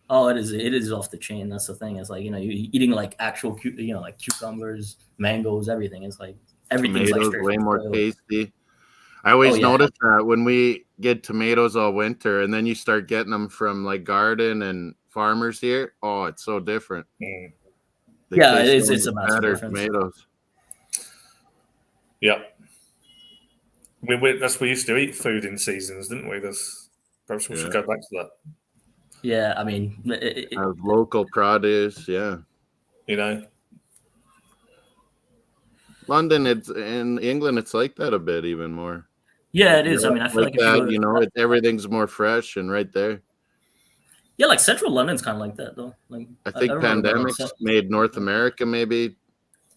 Oh, it is off the chain. That's the thing. It's like, you're eating like actual like cucumbers, mangoes, everything. It's like everything's like Tomatoes straight way from the more soil. tasty. I always Oh, yeah. notice that when we get tomatoes all winter and then you start getting them from like garden and farmers here. Oh, it's so different. Mm. They Yeah, it taste is. so It's a much massive better, difference. tomatoes. Yeah. That's we used to eat food in seasons, didn't we? Perhaps we should go back to that. Yeah, I mean, Have local produce, yeah. You know? London, it's in England, it's like that a bit even more. yeah, it is. I mean, I feel like if you that, go to- everything's more fresh and right there. yeah, like Central London's kind of like that though. Like I think remember going pandemics to- made North America maybe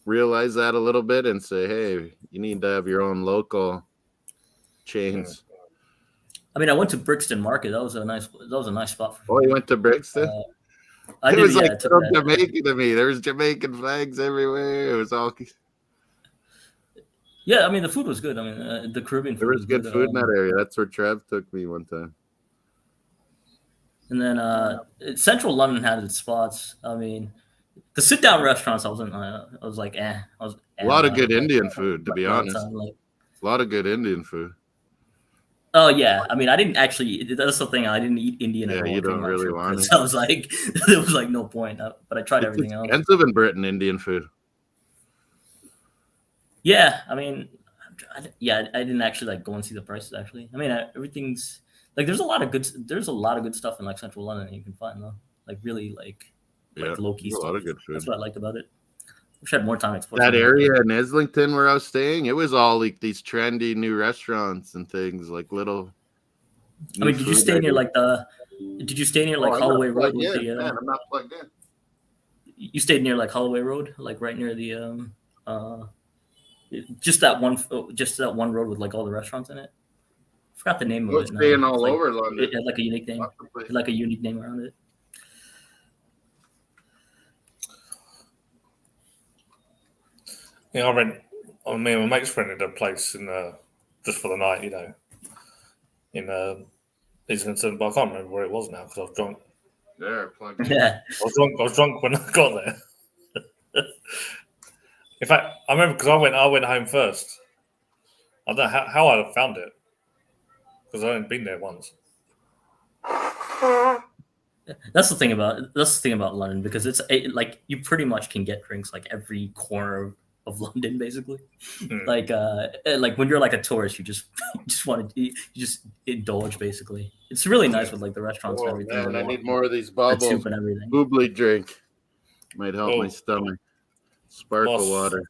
realize that a little bit and say, hey, you need to have your own local chains. I mean, I went to Brixton Market. That was a nice spot. Oh, you went to Brixton? I it did. was Yeah, like I took so that. Jamaican to me. There was Jamaican flags everywhere. It was all Yeah, I mean the food was good. I mean the Caribbean food There was good food in that area. That's where Trev took me one time. And then Central London had its spots. I mean, the sit down restaurants I was like, eh. I was A lot of good Indian food, to be honest. Like, a lot of good Indian food. Oh yeah, I mean, I didn't actually. That's the thing. I didn't eat Indian. Yeah, you don't really want it. I was like, there was like no point. But I tried everything else. It's expensive in Britain, Indian food. Yeah, I mean, I didn't actually like go and see the prices. Actually, I mean, everything's like there's a lot of good stuff in like Central London that you can find though. Like really like low key stuff. A lot of good food. That's what I liked about it. Wish I had more time exploring that area in Islington where I was staying. It was all like these trendy new restaurants and things, like little. I mean, did you stay near like Did you stay near like Holloway Road? With the, man, I'm not plugged in. You stayed near like Holloway Road, like right near the just that one road with like all the restaurants in it. I forgot the name of it. Staying all over London. It had like a unique name. It had like a unique name around it. Yeah, me and my mates rented a place in just for the night, you know, in Islington, but I can't remember where it was now because I was drunk. Yeah, I was drunk when I got there. In fact, I remember because I went home first. I don't know how I found it because I hadn't been there once. That's the thing about London, because it's like you pretty much can get drinks like every corner of London, basically. Like when you're like a tourist, you just indulge, basically. It's really nice with like the restaurants and everything. Man, I need more of these bubbles. Soup and everything. Bubbly drink might help my stomach. Sparkle water.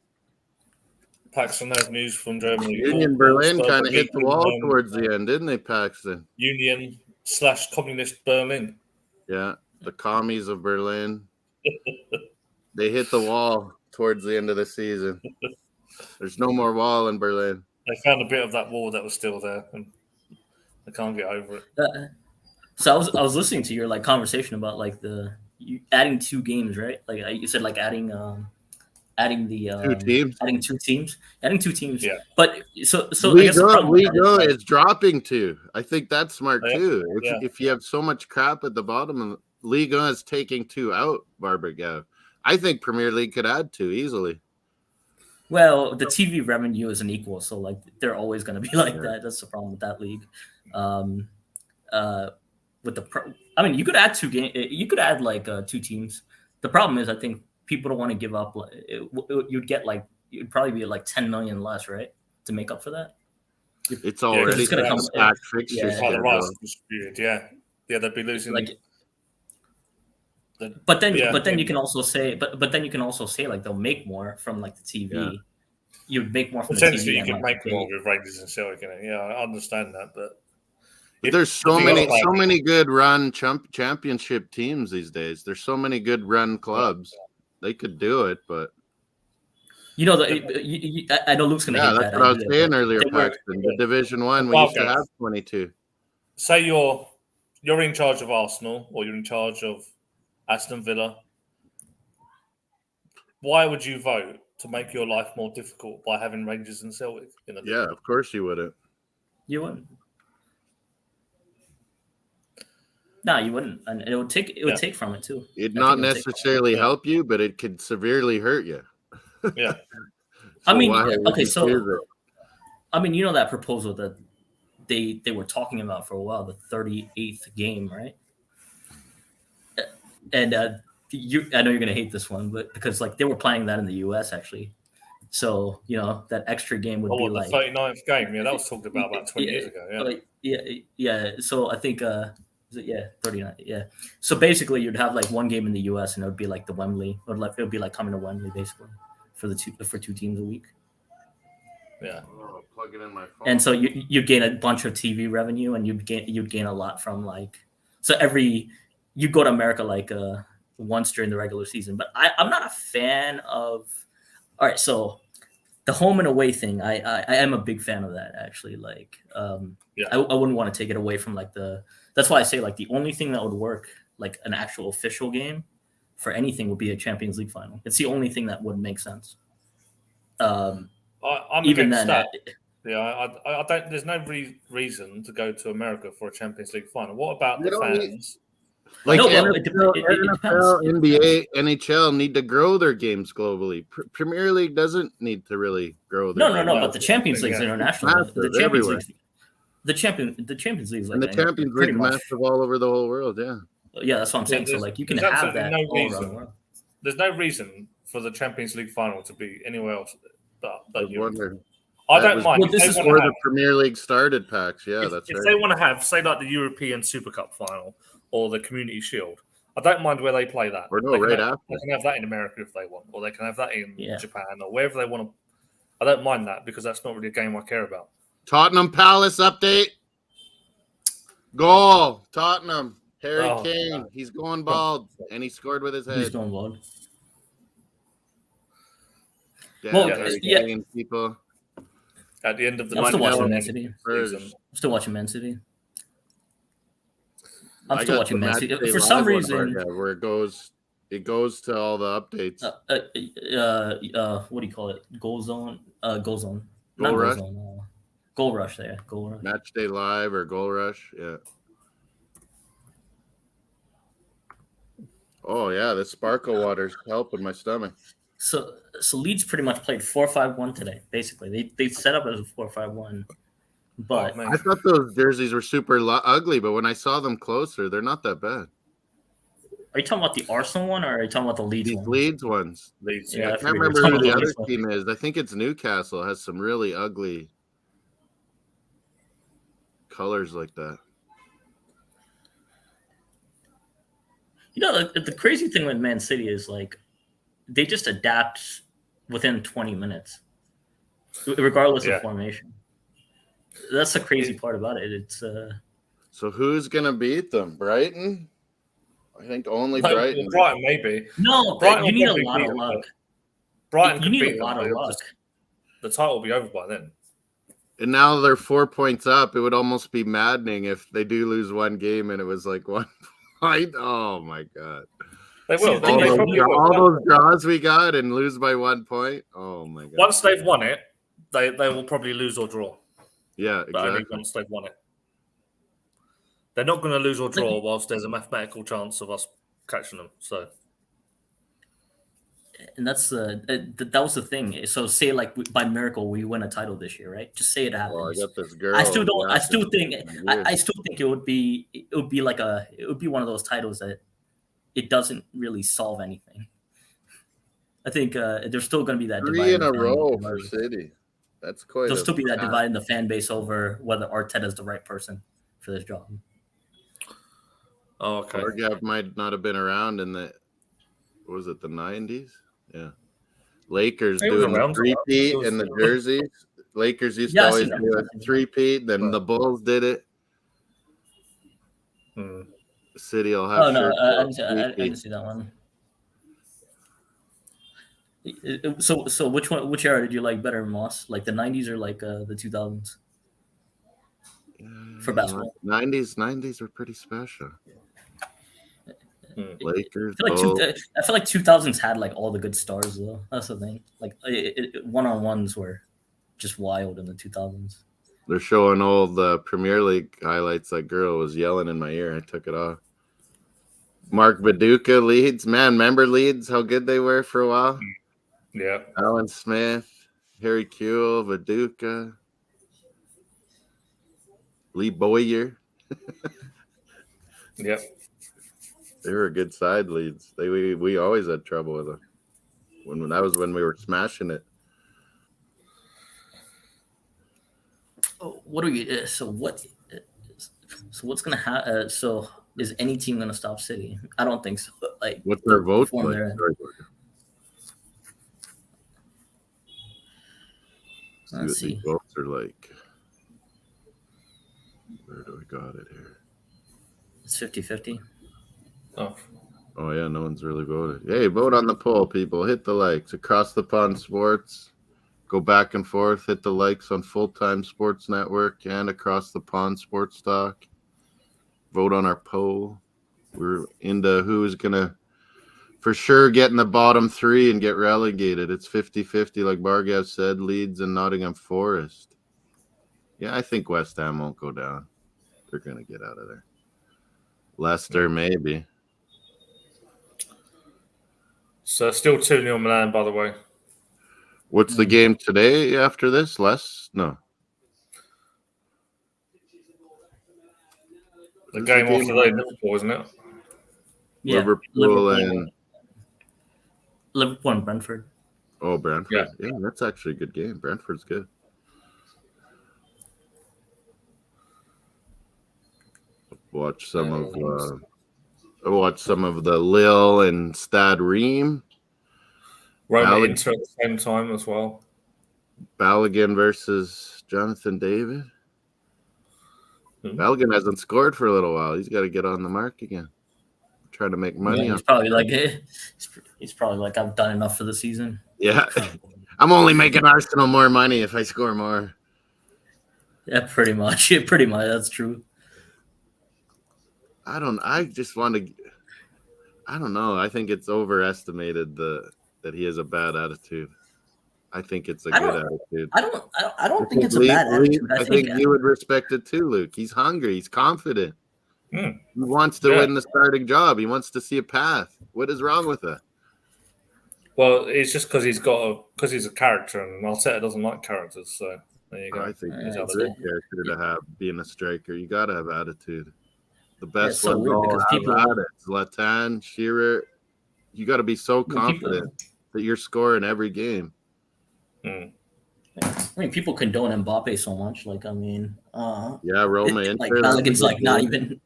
Paxton has news from Germany. Union Berlin kind of hit the wall towards the end, didn't they, Paxton? Union/Communist Berlin. Yeah, the commies of Berlin. They hit the wall towards the end of the season. There's no more wall in Berlin. They found a bit of that wall that was still there, and they can't get over it. So I was listening to your like conversation about like you adding 2 games, right? Like you said, like adding 2 teams. Yeah. But so Liga is dropping 2. I think that's smart too. If you have so much crap at the bottom, Liga is taking 2 out. Barbara, I think Premier League could add 2 easily. Well, the TV revenue isn't equal, so like they're always going to be like that. That's the problem with that league. I mean, you could add 2 games. You could add like 2 teams. The problem is, I think people don't want to give up. You'd probably be like 10 million less, right, to make up for that. It's already going to come back fixtures. Yeah, they'd be losing. But then you can also say like they'll make more from like the TV. Yeah. You'd make more from potentially. The TV you can make more with Rangers and Celtic in it. Yeah, I understand that, but there's so many good run championship teams these days. There's so many good run clubs. They could do it, but I know Luke's going to hate that. That's what I was saying earlier, Paxton. The Division 1, we used to have 22. Say you're in charge of Arsenal or you're in charge of Aston Villa. Why would you vote to make your life more difficult by having Rangers and Celtic in the league? Yeah, of course you wouldn't. You wouldn't. No, you wouldn't, and it would take from it too. It'd not necessarily help you, but it could severely hurt you. Yeah. I mean, okay, so I mean, you know that proposal that they were talking about for a while, the 38th game, right? And I know you're gonna hate this one, but because like they were playing that in the US actually, so that extra game would be the like 39th game. Yeah, that was talked about 20 years ago. Yeah. So I think 39. Yeah. So basically, you'd have like one game in the US, and it would be like the Wembley. It would be like coming to Wembley basically for 2 teams a week. Yeah. Plug it in my phone. And so you'd gain a bunch of TV revenue, and you'd gain a lot from like you go to America like once during the regular season. But I'm not a fan of. All right, so the home and away thing, I am a big fan of that actually. Like, I wouldn't want to take it away from like That's why I say like the only thing that would work like an actual official game for anything would be a Champions League final. It's the only thing that would make sense. I I'm even against then, that. Yeah, I don't. There's no reason to go to America for a Champions League final. What about the You don't need- fans? Like No, NFL, it depends. NFL, NBA, NHL need to grow their games globally. Premier League doesn't need to really grow their No. games. But the Champions League's Yeah. international. Massive, The Champions everywhere. League. The Champions League is like And the Champions pretty League much. massive all over the whole world. Yeah. Yeah, that's what I'm saying. So there's- like you can there's have absolutely that no all around reason. the world. There's no reason for the Champions League final to be anywhere else I but Europe. wonder. I That don't was- mind. Well, If this they is wanna Where have- the Premier League started, PAX. Yeah, if, that's if right. they want to have, say, like the European Super Cup final or the Community Shield, I don't mind where they play that. Or no, They can right have, after. They can have that in America if they want, or they can have that in Yeah. Japan or wherever they want to. I don't mind that because that's not really a game I care about. Tottenham Palace update. Goal. Tottenham. Harry Oh, Kane. God. He's going bald. And he scored with his He's head. going wild. Damn, Well, Harry yeah. Kane, people. At the end of the I'm still 1-0 watching Man City. Spurs. season, I'm still watching Man City. I'm I still got watching the Man Match City. Day For some Live one, reason, Varga, where it goes to all the updates. what do you call it? Goal zone. Goal Not rush? Goal zone. Goal rush. There. Goal rush. Match Day Live or Goal Rush. Yeah. Oh yeah, the sparkle water's helping my stomach. So Leeds pretty much played 4-5-1 today. Basically, they set up as a 4-5-1, but oh, man. I thought those jerseys were super ugly, but when I saw them closer, they're not that bad. are you talking about the Arsenal one or are you talking about the Leeds These one? Leeds ones. Leeds, Yeah, I I can't figured remember some who of the them other as well. team is. I think it's Newcastle. Has some really ugly colors like that. You know, the crazy thing with Man City is like they just adapt within 20 minutes, regardless Yeah. of formation. That's the crazy part about it. It's So who's gonna beat them? Brighton? I think only No, Brighton. Brighton maybe. no, Brighton you will need a probably lot beat of them, luck. Brighton You could need beat a them, lot but of it'll luck. just- the title will be over by then. And now they're 4 points up. It would almost be maddening if they do lose one game and it was like 1 point. Oh my god! They will. See, They thing is, probably will. All those draws we got and lose by 1 point. Oh my god! Once they've won it, they will probably lose or draw. Yeah, But only exactly. once they've won it. They're not going to lose or draw whilst there's a mathematical chance of us catching them. So And that's that was the thing. So say like by miracle we win a title this year, right? Just say it Oh, I happens. got this girl. I still don't. I Yeah, still think. weird. I still think it would be one of those titles that it doesn't really solve anything. I think there's still going to be that 3 divide in a the fan row base. for City. That's quite. There'll a still be that path. divide in the fan base over whether Arteta is the right person for this job. oh, okay. Orgav might not have been around in the. What was it, the 90s? Yeah. Lakers He was doing the around for that. three-peat It was- in the jerseys. Lakers used Yeah, to I've always seen do that. a three-peat. Then the Bulls did it. Hmm. The City will have. Oh no, shirts I with didn't three-peat. see that one. So which era did you like better, Moss? Like the 90s or like the 2000s? For basketball. 90s were pretty special. Hmm. Lakers, I Bulls. feel like 2000s had like all the good stars though. That's the thing. Like one-on-ones were just wild in the 2000s. They're showing all the Premier League highlights. That girl was yelling in my ear. I took it off. Mark Viduka, Leeds. Man, remember Leeds? How good they were for a while? Yeah. Alan Smith, Harry Kewell, Viduka, Lee Boyer. Yep. They were a good side, Leeds. We always had trouble with them. When we were smashing it. What are you? So what's gonna happen? So is any team gonna stop City? I don't think so. Like What's their vote form like? they're in. Sorry, Let's what see. these votes are like. Where do we got it here? It's 50-50. Oh. Oh yeah, no one's really voted. Hey, vote on the poll, people. Hit the likes. Across the Pond Sports. Go back and forth. Hit the likes on Full Time Sports Network and Across the Pond Sports Talk. Vote on our poll. We're into who's gonna for sure get in the bottom 3 and get relegated. It's 50-50, like Bargav said, Leeds and Nottingham Forest. Yeah, I think West Ham won't go down. They're going to get out of there. Leicester, maybe. So still 2-0 Milan, by the way. What's the game today after this? No. The game after today, Liverpool, isn't it? Yeah, Liverpool and Brentford. Oh, Brentford. Yeah. Yeah, that's actually a good game. Brentford's good. Watch some of the Lille and Stade Reims. Roma Inter at the same time as well. Balogun versus Jonathan David. Balogun hasn't scored for a little while. He's got to get on the mark again. Trying to make money. Yeah, he's probably like, I've done enough for the season. Yeah. I'm only making Arsenal more money if I score more. Yeah, pretty much. Yeah, pretty much. That's true. I don't know. I think it's overestimated that he has a bad attitude. I think it's a good attitude. I don't think it's a bad attitude. I think you would respect it too, Luke. He's hungry. He's confident. He wants to win the starting job. He wants to see a path. What is wrong with that? Well, it's just because he's a character, and Arteta doesn't like characters. So there you go. I think he's a great character to have being a striker. You got to have attitude. The best ones all have it. Zlatan, Shearer. You got to be so confident that you're scoring every game. I mean, people condone Mbappe so much. Like, I mean, Roma Inter. Like, Balogun's like not even.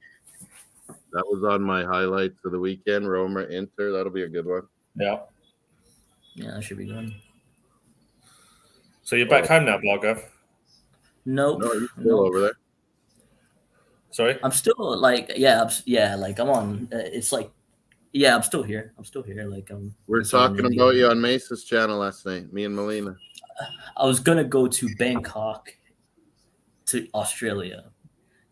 That was on my highlights of the weekend. Roma Inter. That'll be a good one. Yeah, that should be good. So you're back home now, Bargav? Nope. No, you're still over there. Sorry, I'm still like, like I'm on. It's like, I'm still here. Like, we're talking about you on Mesa's channel last night. Me and Melina. I was gonna go to Bangkok, to Australia.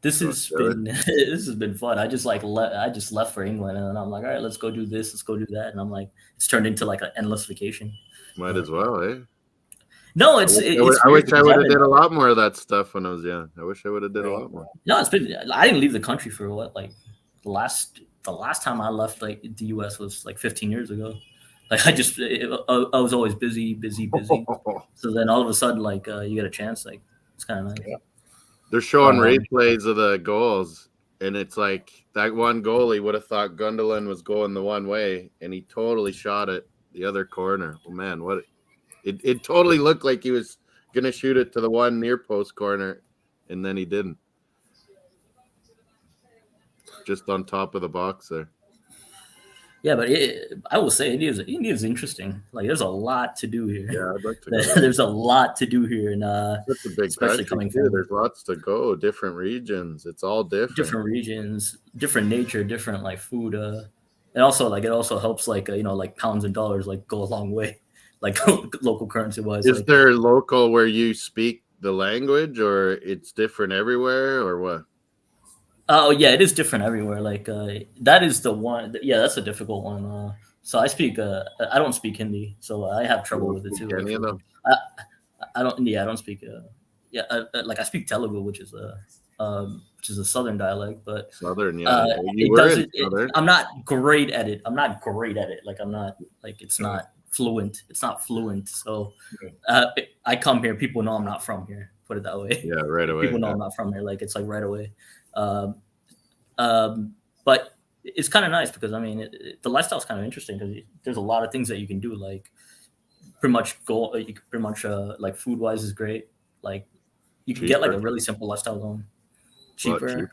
This has been fun. I just left for England, and I'm like, all right, let's go do this, let's go do that, and I'm like, it's turned into like an endless vacation. Might as well, eh? No, I wish I would have did a lot more of that stuff when I was young. I wish I would have did a lot more. No, I didn't leave the country for the last time I left like the US was like 15 years ago. Like I was always busy. So then all of a sudden, like you get a chance, like it's kind of nice. Yeah. They're showing replays of the goals, and it's like that one goalie would have thought Gundogan was going the one way, and he totally shot it the other corner. Oh man, it totally looked like he was gonna shoot it to the one near post corner, and then he didn't. Just on top of the box there. Yeah, but I will say India's interesting. Like, there's a lot to do here. Yeah, I'd like to go. There's a lot to do here, and that's a big especially coming from. There's lots to go. Different regions. It's all different. Different regions, different nature, different like food. And also like it also helps like like pounds and dollars like go a long way, like local currency wise. Is there local where you speak the language, or it's different everywhere, or what? Oh yeah, it is different everywhere. Like that is the one. Yeah, that's a difficult one. So I speak. I don't speak Hindi, so I have trouble with it too. Any of them? I don't. Yeah, I don't speak. Like I speak Telugu, which is a southern dialect, but southern. Yeah, I'm not great at it. Like I'm not like it's not fluent. It's not fluent. So I come here. People know I'm not from here. Put it that way. Yeah, right away. People know I'm not from here. Like it's like right away. But it's kind of nice because I mean the lifestyle is kind of interesting because there's a lot of things that you can do. Like pretty much like food wise is great. Like you can get like a really simple lifestyle going, cheaper.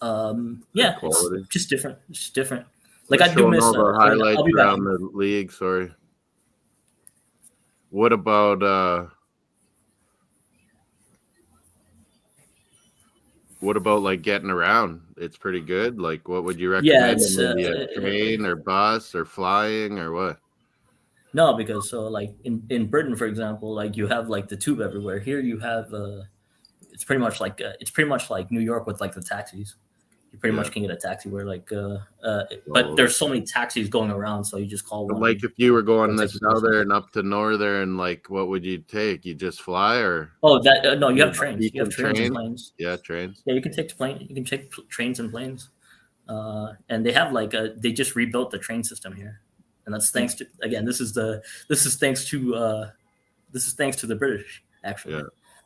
It's just different. It's just different. Like I do miss the highlights around the league. Sorry. What about like getting around? It's pretty good. Like, what would you recommend? Maybe a train or bus or flying or what? No, because so like in Britain, for example, like you have like the tube everywhere. Here you have it's pretty much like New York with like the taxis. you pretty Yeah. much can get a taxi where but there's so many taxis going around, so you just call But one. like if you were going They'll the take you to southern up to northern, like what would you take? You just fly or Oh, that no, you have Yeah, trains. You have decent trains and train. planes. yeah, trains? Yeah, you can take plane. You can take trains and planes. And they have they just rebuilt the train system here, and that's thanks to again. This is thanks to the British actually. Yeah.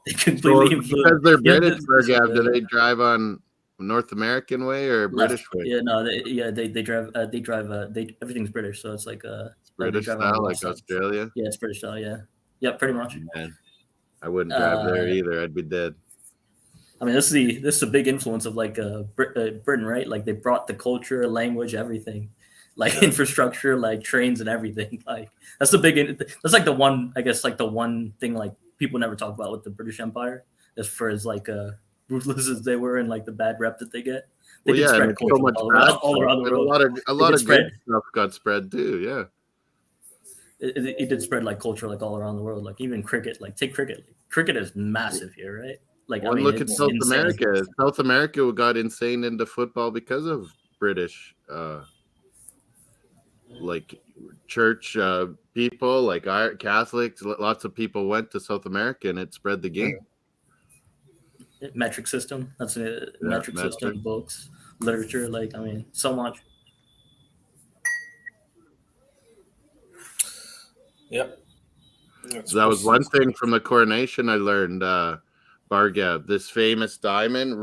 They So completely because influenced. they're Yeah, British, this is Bergav, do the they drive on North American way or left. British way? Yeah, no, they drive everything's British, so it's like they British drive on the style, like west side. Australia? Yeah, it's British style. Yeah, pretty much. Man, I wouldn't drive there Uh, either. I'd be dead. I mean, this is a big influence of Britain, right? Like they brought the culture, language, everything, like infrastructure, like trains and everything. Like that's that's like the one, I guess, like the one thing like people never talk about with the British Empire, as far as ruthless as they were and like the bad rep that they get. They Well, yeah, and spread it's so culture much all bad around the stuff, and world. a lot did of spread. good stuff got spread too. Yeah. It did spread like culture like all around the world. Like even cricket, like take cricket. Like, cricket is massive here, right? Like Well, look at it's South insane. America. South America got insane into football because of British, like church people, like Catholics. Lots of people went to South America, and it spread the game. Metric system. That's a Yeah, metric system. metric. Books, literature. Like I mean, so much. Yep. So that was one thing from the coronation I learned. Bargav, this famous diamond,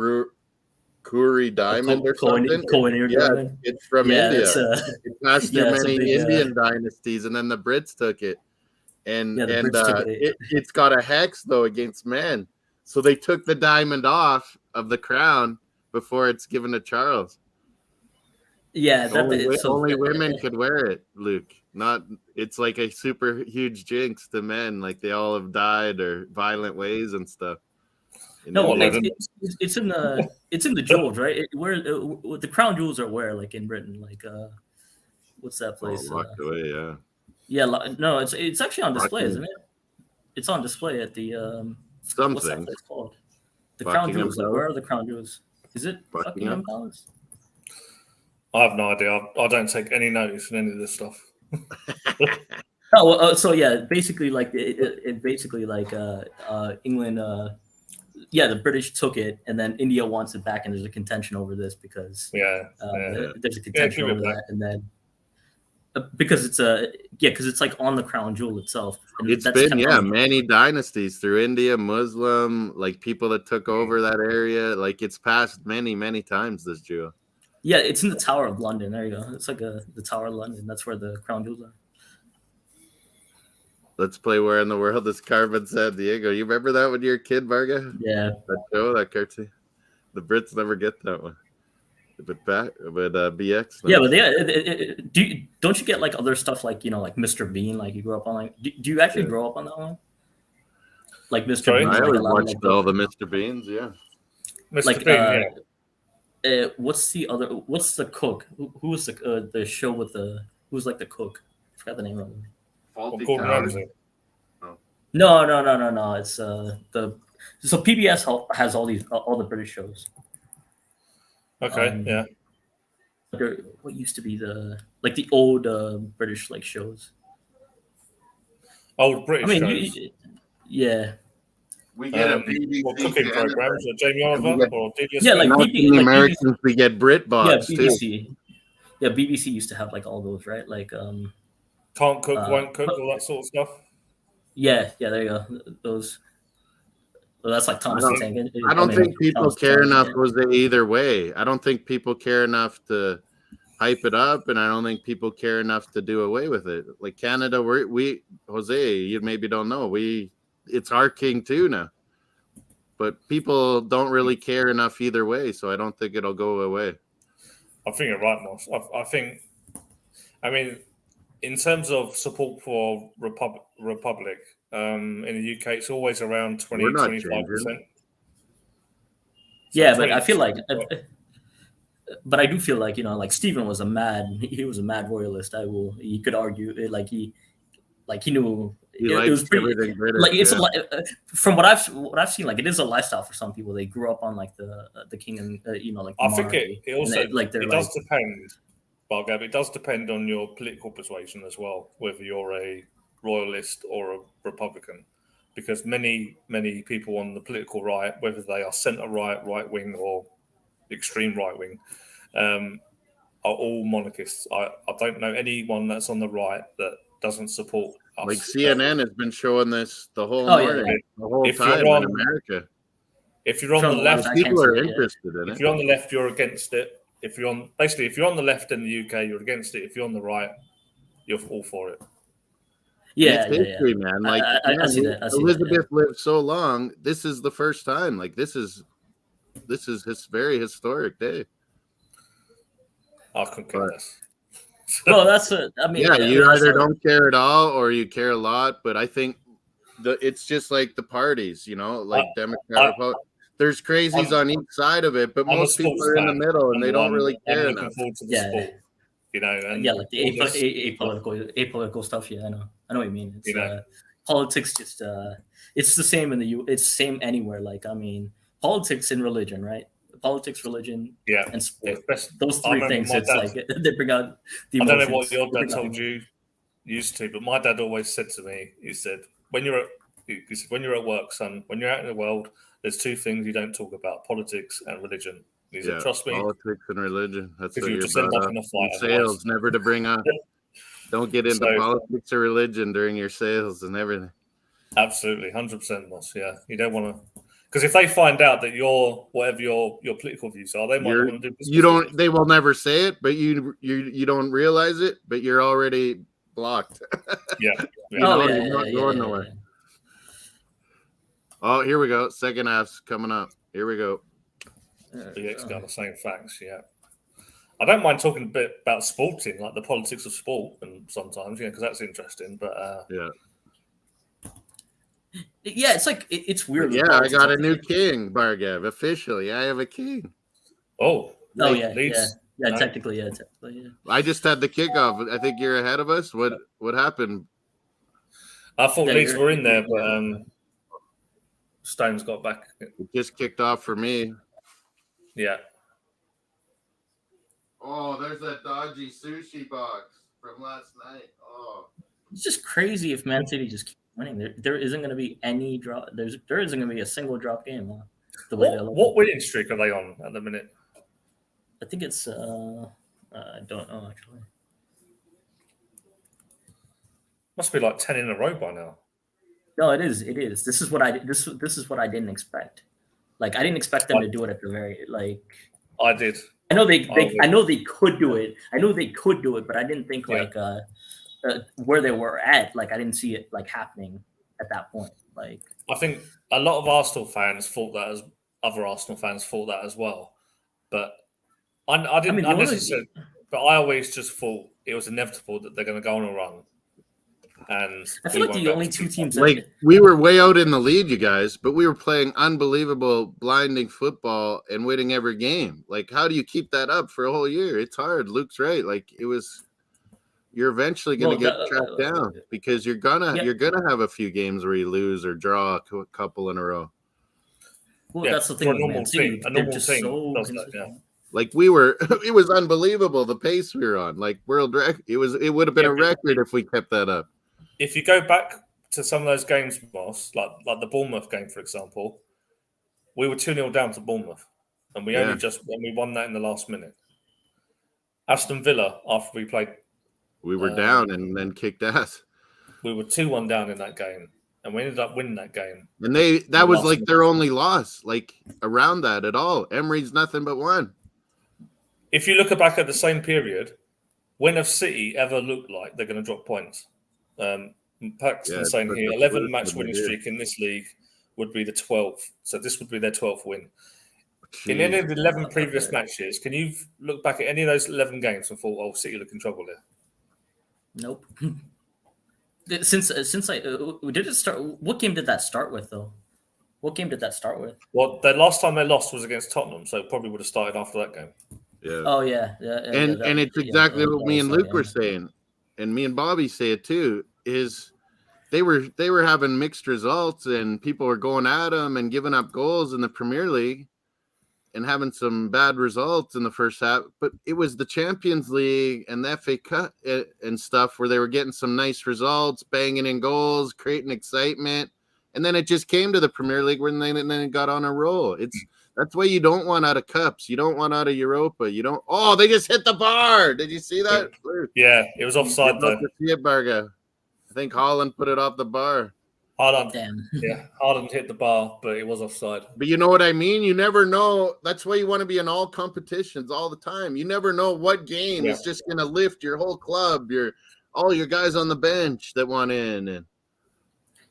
Kuri diamond or something. Kohinoor Yeah, diamond. it's from Yeah, India. it's It passed through yeah, it's a many big, Indian dynasties, and then the Brits took it. And Yeah, the Brits took it. it's got a hex though against men, so they took the diamond off of the crown before it's given to Charles. yeah. Only women could wear it, Luke. Not it's like a super huge jinx to men, like they all have died or violent ways and stuff. No, India. it's in the jewels, right? The crown jewels are where, like in Britain, like what's that place? Locked away, yeah. Yeah, no, it's actually on display, Buckingham. isn't it? It's on display at the what's that Something. place called? The crown Buckingham jewels. Like, where are the crown jewels? Is it Buckingham Buckingham? Palace? I have no idea. I don't take any notice in any of this stuff. Oh, well, so yeah, basically like England. Yeah, the British took it, and then India wants it back, and there's a contention over this because Yeah. there's a contention give it over back. that, and then because it's like on the crown jewel itself. And It's that's been kind of- many dynasties through India, Muslim, like people that took over that area. Like it's passed many times. This jewel. Yeah, it's in the Tower of London. There you go. It's like the Tower of London. That's where the crown jewels are. Let's play Where in the World is Carmen San Diego. You remember that when you were a kid, Varga? Yeah. That show, that cartoon. The Brits never get that one. But BX. No. Yeah, but don't you get like other stuff like like Mr. Bean? Like you grew up on like do you actually grow up on that one? Like Mr. Sorry? Bean. I like, always a lot of, watched all the Mr. Beans. Yeah. Mr. like Bean, yeah. What's the cook? Who was the show with who was like the cook? I forgot the name of him. Faulty Gordon Towers. Ramsay. No. It's so PBS has all the British shows. Okay, yeah. What used to be the old British like shows. Old British I mean, shows. yeah. We get a BBC What cooking channel. programs? Jamie Oliver or DBS? Yeah, like Not BBC, the like Americans, we get BritBox yeah, too. BBC. Yeah, BBC used to have like all those, right? Like Can't cook, won't cook, all that sort of stuff. yeah, there you go. Those. Well, that's like Thomas the Tank. I don't think people Thomas care Tank, enough, yeah. Jose, either way. I don't think people care enough to hype it up, and I don't think people care enough to do away with it. Like Canada, we Jose, you maybe don't know, it's our king too now. But people don't really care enough either way, so I don't think it'll go away. I think you're right, Moss. I mean, in terms of support for Republic, in the UK, it's always around 20, We're not 25%. Yeah, but I feel 20%. like, but I do feel like like Stephen was he was a mad royalist. You could argue like he knew He it likes was pretty everything British. like it's yeah. from what I've seen, like it is a lifestyle for some people. They grew up on like the king and like the I think monarchy. it also And like they're it like does depend, Bargab. It does depend on your political persuasion as well, whether you're a royalist or a Republican, because many people on the political right, whether they are centre right, right wing, or extreme right wing, are all monarchists. I don't know anyone that's on the right that doesn't support us. Like CNN has been showing this the whole Oh, yeah, morning, yeah. the whole If you're time on- in America. If you're on From the the left, left, I can't People see are it, yeah. interested in if it. you're on the left, you're against it. If you're on the left in the UK, you're against it. If you're on the right, you're all for it. Yeah, It's yeah, history, man. Like I see that. I see Elizabeth that, lived so long. This is the first time. Like this is his very historic day. I couldn't care But- less. yeah. Well, that's a. I mean, Yeah, you that's either a- don't care at all or you care a lot. But I think it's just like the parties, like Democrat, Republican. There's crazies on each side of it, but I'm a most people sports are in the fan, middle and they and don't I'm- really care I'm looking enough. forward to the Yeah. sport, and yeah, like the all this- apolitical stuff. Yeah, I know what you mean. It's You know. politics. Just it's the same in the It's the same anywhere. Like I mean, politics and religion, right? Politics, religion, yeah. and sport. It's best. Those I three remember things. my It's dad- like they bring out the I emotions. don't know what your They bring dad out told the you used to, but my dad always said to me, he said, when you're at work, son, when you're out in the world, there's two things you don't talk about: politics and religion. He said, trust me, Politics and religion. That's if what you you're just end brought up up. in a fight, In sales, never to bring up. Don't get into So- politics or religion during your sales and everything. absolutely, 100%, boss. Yeah, you don't want to, because if they find out that you're whatever your political views are, they might want to do business. You don't. They will never say it, but you don't realize it. But you're already blocked. Yeah, You yeah. know, Oh, you're not going nowhere. Oh, here we go. Second half's coming up. Here we go. The ex got the same facts. Yeah, I don't mind talking a bit about sporting, like the politics of sport, and sometimes, because that's interesting. But Yeah. Yeah, it's like it's weird. with Yeah, I politics. got a new king, Bargav. Officially, I have a king. oh, Oh Leeds- yeah, Leeds- yeah. no. Technically, yeah. I just had the kickoff. I think you're ahead of us. What happened? I thought Yeah, Leeds you're- were in there, but Stones got back. It just kicked off for me. Yeah, Oh, there's that dodgy sushi box from last night. Oh, It's just crazy if Man City just keep winning. There isn't going to be any drop. There isn't going to be a single drop game. Huh? The way they're what winning streak are they on at the minute? I think it's. I don't know actually. Must be like 10 in a row by now. No, it is. It is. This is what I didn't expect. Like I didn't expect them to do it at the very like. I did. I know they Oh, I know they could do it. I know they could do it, but I didn't think Yeah. like where they were at. Like I didn't see it like happening at that point. Like I think a lot of Arsenal fans thought that as other Arsenal fans thought that as well. But I didn't mean, the only- necessarily. But I always just thought it was inevitable that they're going to go on a run. And I feel we like won't the go only to two the teams like we were way out in the lead, you guys, but we were playing unbelievable, blinding football and winning every game. Like, how do you keep that up for a whole year? It's hard. Luke's right. Like, it was. You're eventually going to Well, get tracked down because you're gonna have a few games where you lose or draw a couple in a row. well, Yeah, that's the for thing. a With normal Man City. team- a They're normal just team so does that, consistent. Like we were, it was unbelievable the pace we were on. Like world record. It would have been Yeah, a record if we kept that up. If you go back to some of those games, Moss, like the Bournemouth game, for example, we were 2-0 down to Bournemouth, and we only we won that in the last minute. Aston Villa, after we played, We were down and then kicked ass. we were 2-1 down in that game, and we ended up winning that game. And that was lost like it. their only loss, like around that at all. Emery's nothing but one. If you look back at the same period, when have City ever looked like they're going to drop points? Paxton Yeah, saying but here, that's 11 what match they winning did. streak in this league would be the 12th. So this would be their 12th win. In Jeez. any of the 11 previous matches, can you look back at any of those 11 games and thought, oh, City look in trouble there? Nope. Since did it start? What game did that start with though? What game did that start with? Well, the last time they lost was against Tottenham, so it probably would have started after that game. Yeah. Oh yeah, And it's exactly what me and Luke were saying, and me and Bobby say it too, is they were having mixed results, and people were going at them and giving up goals in the Premier League and having some bad results in the first half. But it was the Champions League and the FA Cup and stuff where they were getting some nice results, banging in goals, creating excitement. And then it just came to the Premier League when they got on a roll. That's why you don't want out of cups. You don't want out of Europa. You don't. Oh, they just hit the bar. Did you see that? Yeah, it was offside though. See it, Barga. I think Haaland put it off the bar. Haaland hit the bar, but it was offside. But you know what I mean? You never know. That's why you want to be in all competitions all the time. You never know what game is just going to lift your whole club, all your guys on the bench that want in. And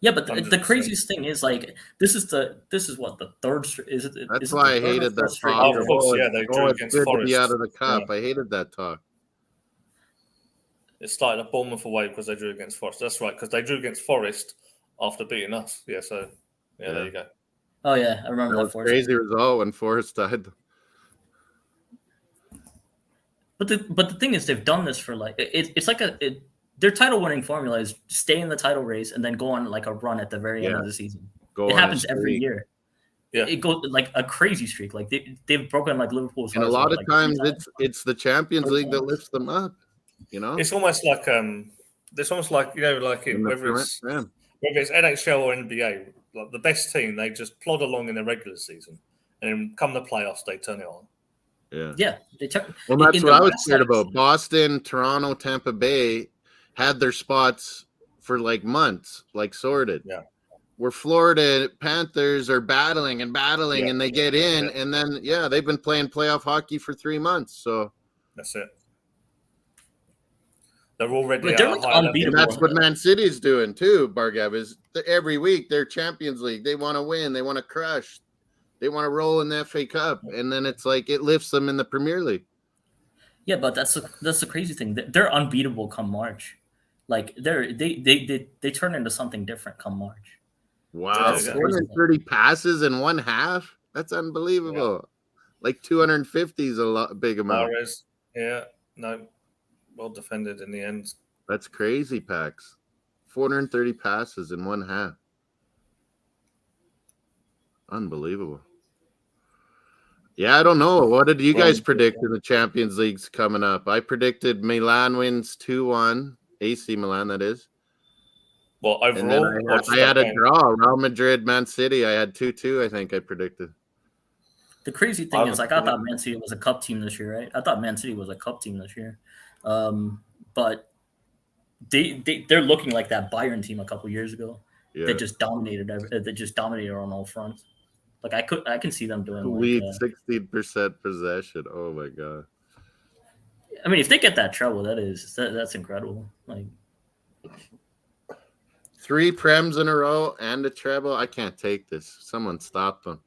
yeah, but the craziest thing is like this is what the third is it? That's is it why I the third hated or that fourth straight talk. year? Of course, yeah, they drew against good Forest. to be out of the cup. Yeah. I hated that talk. It started at Bournemouth away because they drew against Forest. That's right, because they drew against Forest after beating us. Yeah, so there you go. Oh yeah, I remember that. Crazy result when Forest died. But the thing is, they've done this for like it's like their title winning formula is stay in the title race and then go on like a run at the very end of the season. It happens every year. Yeah, it goes like a crazy streak. Like they've broken like Liverpool's. And a lot of times it's the Champions League that lifts them up. You know, it's almost like like whether it's NHL or NBA, like the best team, they just plod along in the regular season, and then come the playoffs, they turn it on. Yeah. Well, that's what I was scared about. Boston, Toronto, Tampa Bay had their spots for like months, like sorted. Yeah. Where Florida Panthers are battling and they get in, and then they've been playing playoff hockey for 3 months. So that's it. They're already unbeatable. And that's what Man City is doing too, Bargav, is every week they're Champions League. They want to win. They want to crush. They want to roll in the FA Cup. And then it's like it lifts them in the Premier League. Yeah, but that's the crazy thing. They're unbeatable come March. Like they turn into something different come March. Wow. 430 passes in one half? That's unbelievable. Yeah. Like 250 is a big amount. Well defended in the end. That's crazy, Pax. 430 passes in one half. Unbelievable. Yeah, I don't know. What did you guys predict in the Champions Leagues coming up? I predicted Milan wins 2-1. AC Milan, that is. Well, overall, I had a draw. Real Madrid, Man City. I had 2-2, I think I predicted. The crazy thing is, like, I thought Man City was a cup team this year, right? I thought Man City was a cup team this year. But they're looking like that Bayern team a couple years ago. Yeah. They just dominated. They just dominated on all fronts. Like I can see them doing. Lead 60% possession. Oh my god! I mean, if they get that treble, that's incredible. Like 3 Prems in a row and a treble. I can't take this. Someone stop them.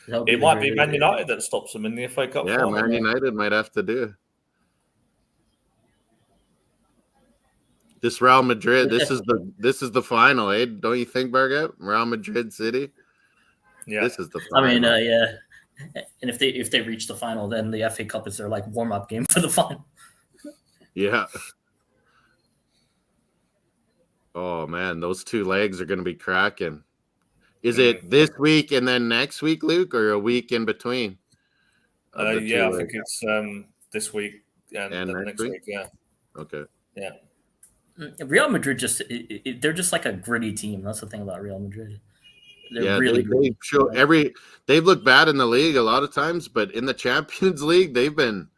It might be Man United that stops them in the FA Cup. Yeah, Man United might have to do it. This Real Madrid, this is the final, eh? Don't you think, Bargett? Real Madrid City. Yeah, this is the final. I mean, yeah. And if they reach the final, then the FA Cup is their like warm up game for the final. Yeah. Oh man, those 2 legs are going to be cracking. Is it this week and then next week, Luke, or a week in between? I think it's this week and next week. Yeah. Okay. Yeah. Real Madrid they're just like a gritty team. That's the thing about Real Madrid. They're they've looked bad in the league a lot of times, but in the Champions League they've been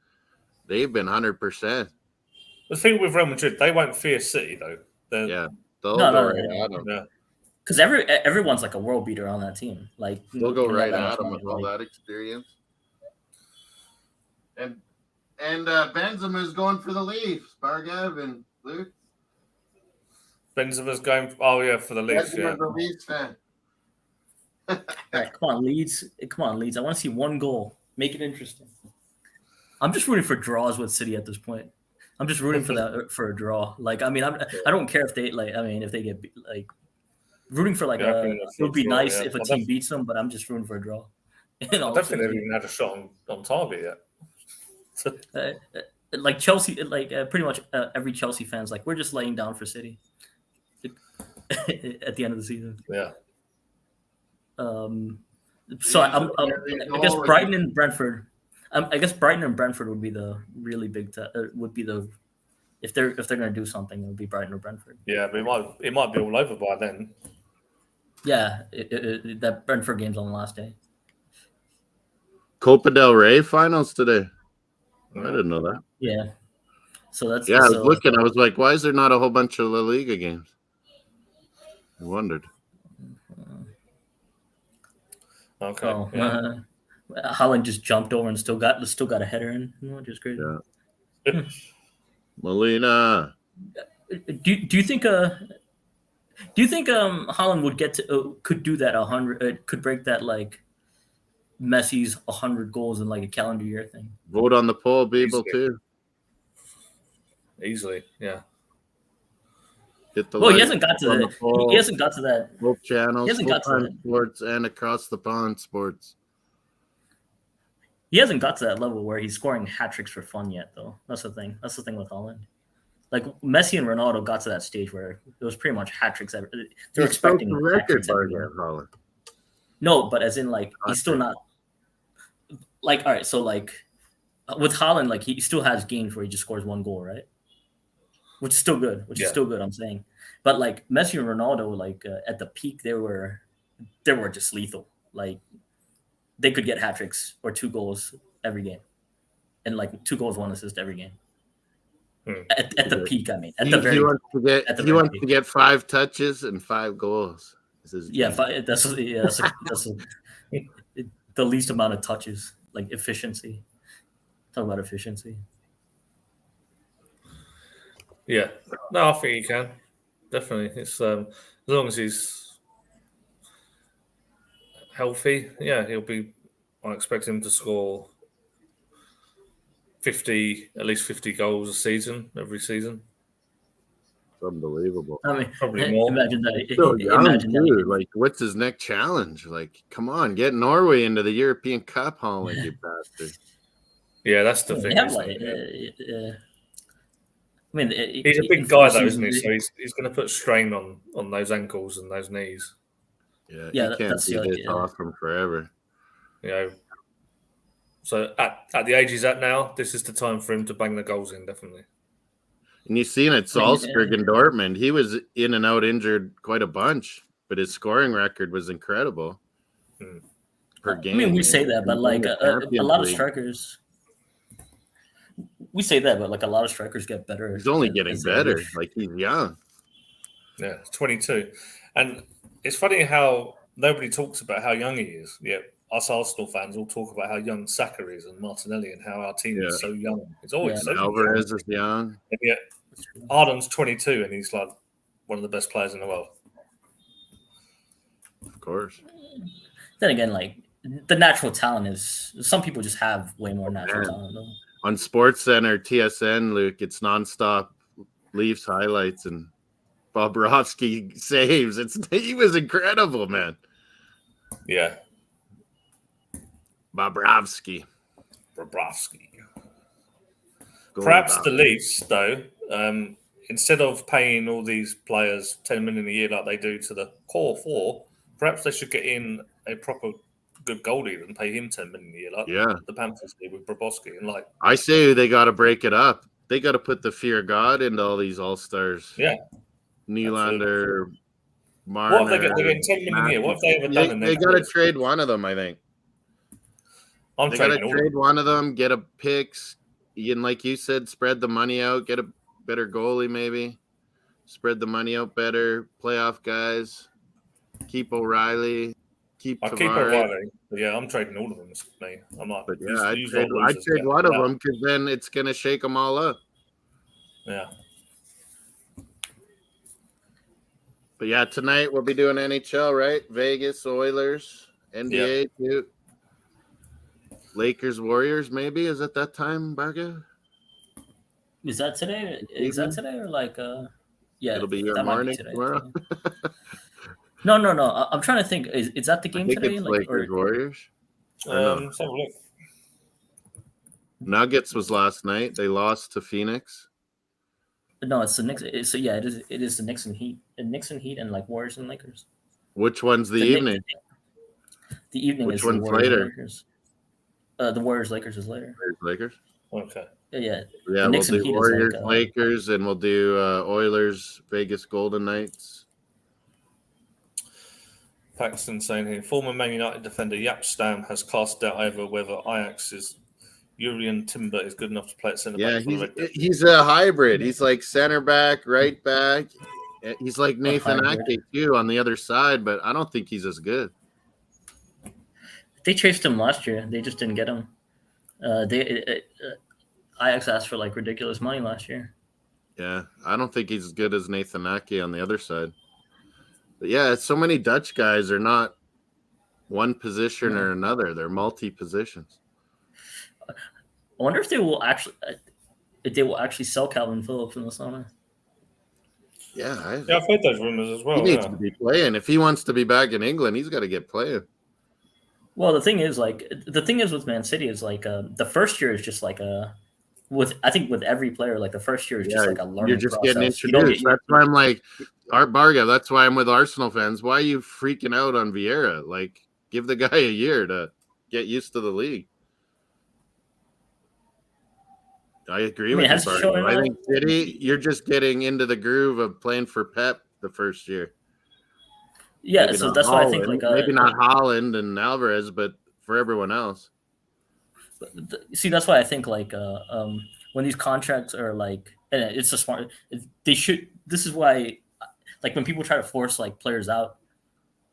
100%. The thing with Real Madrid, they won't fear City though. They'll go right at them. Yeah. Because everyone's like a world beater on that team. Like they'll go right at them with all that experience. And Benzema's going for the Leafs. Bargav and Luke. Benzema's going. For the Leafs. Benzema's a Leafs fan. All right, come on, Leeds. I want to see 1 goal. Make it interesting. I'm just rooting for draws with City at this point. I'm just rooting for a draw. Like, I mean, I don't care if they if they get like rooting for it would be nice if a team beats them, but I'm just rooting for a draw. I don't think they've even had a shot on target yet. Like Chelsea, pretty much every Chelsea fan's like, we're just laying down for City. at the end of the season. Yeah. So I guess Brighton and Brentford. I guess Brighton and Brentford would be the really big. Would be the if they're going to do something, it would be Brighton or Brentford. Yeah, but it might be all over by then. Yeah, that Brentford game's on the last day. Copa del Rey finals today. I didn't know that. Yeah. So that's I was looking. I was like, why is there not a whole bunch of La Liga games? I wondered. Okay. Oh, Haaland just jumped over and still got a header in, which is crazy. Yeah. Molina. Do you think Haaland would get to could do that 100 could break that like Messi's 100 goals in like a calendar year thing? Vote on the poll, people, too. Easily, yeah. Hit the he hasn't got to that. He hasn't got to that. Both channels, he hasn't got to that. Sports and across the pond sports. He hasn't got to that level where he's scoring hat tricks for fun yet, though. That's the thing. That's the thing with Haaland. Like Messi and Ronaldo got to that stage where it was pretty much hat tricks. They're expecting the record by Haaland. No, but as in like he's still not. Like all right, so like with Haaland, like he still has games where he just scores one goal, right? Which is still good. Is still good. I'm saying, but like Messi and Ronaldo, like at the peak, they were just lethal. Like they could get hat tricks or 2 goals every game, and like 2 goals, 1 assist every game. At the peak, I mean, at the very. He wants to get 5 touches and 5 goals. That's the least amount of touches, like efficiency. Talk about efficiency. Yeah, no, I think he can definitely. It's as long as he's healthy. Yeah, he'll be. I expect him to score at least 50 goals a season every season. It's unbelievable. I mean, probably more. Imagine that. So young, too. Like, what's his next challenge? Like, come on, get Norway into the European Cup, Haaland, you bastard. Yeah, that's the thing. I mean, he's a big guy, though, isn't he? So he's going to put strain on those ankles and those knees. Yeah, he can't be this off from forever. You know, so at the age he's at now, this is the time for him to bang the goals in, definitely. And you've seen it, Salzburg and Dortmund. He was in and out injured quite a bunch, but his scoring record was incredible per game. I mean, we say that, but like a lot of strikers. We say that, but like a lot of strikers get better. He's only getting better. Like he's young. Yeah, 22. And it's funny how nobody talks about how young he is. Yeah, us Arsenal fans all talk about how young Saka is and Martinelli and how our team is so young. It's always so Alvarez is young. And yet Arden's 22 and he's like one of the best players in the world. Of course. Then again, like the natural talent is some people just have way more natural talent though. On SportsCenter, TSN, Luke, it's nonstop Leafs highlights and Bobrovsky saves. He was incredible, man. Yeah. Bobrovsky. Perhaps the Leafs, though, instead of paying all these players 10 million a year like they do to the core 4, perhaps they should get in a proper good goalie and pay him 10 million a year, like the Panthers did with Bobrovsky. And like I say, they got to break it up. They got to put the fear of God into all these all stars. Yeah, Nylander, Marner. What if they're getting 10 million a year? What have they ever done? They got to trade one of them, I think. They got to trade one of them, get a picks, and like you said, spread the money out, get a better goalie, maybe spread the money out better. Playoff guys, keep O'Reilly. I'll keep O'Reilly. Yeah, I'm trading all of them. Me, I'm not. But yeah, I'd trade one of them because then it's gonna shake them all up. Yeah. But yeah, tonight we'll be doing NHL, right? Vegas Oilers, NBA too. Lakers Warriors, maybe is it that time, Barga? Is that today? Is that today or like yeah? It'll be your morning tomorrow. No. I'm trying to think. Is that the game today? It's Lakers Warriors. Let's have a look. Nuggets was last night. They lost to Phoenix. No, it's the Knicks. It is the Knicks and Heat. Knicks and Heat and like Warriors and Lakers. Which one's the The evening? The evening Which is the one's Warriors later? and Lakers. The Warriors Lakers is later. Lakers. Okay. Yeah. Yeah, The we'll Knicks and do Heat is Warriors, like, Lakers, and we'll do Oilers, Vegas Golden Knights. Paxton saying here, former Man United defender Jaap Stam has cast doubt over whether Ajax's Urian Timber is good enough to play at centre Yeah, back for the Red Devils. he's a hybrid. He's like center back, right back. He's like Nathan hybrid. Ake too on the other side, but I don't think he's as good. They chased him last year. They just didn't get him. Ajax asked for like ridiculous money last year. Yeah, I don't think he's as good as Nathan Ake on the other side. But yeah, so many Dutch guys are not one position or another. They're multi-positions. I wonder if they will actually sell Calvin Phillips in the summer. Yeah, I've heard those rumors as well. he needs to be playing. If he wants to be back in England, he's got to get playing. Well, the thing is with Man City is like the first year is just like I think with every player, like the first year is just like a learning You're just process. getting introduced. That's why I'm like, Art Barga. That's why I'm with Arsenal fans. Why are you freaking out on Vieira? Like, give the guy a year to get used to the league. I agree with you, Barga. I think City, you're just getting into the groove of playing for Pep the first year. Yeah, Maybe so not that's why I think Haaland, like maybe not Haaland and Alvarez, but for everyone else. See, that's why I think like when these contracts are like, and it's a smart. They should. This is why, like when people try to force like players out,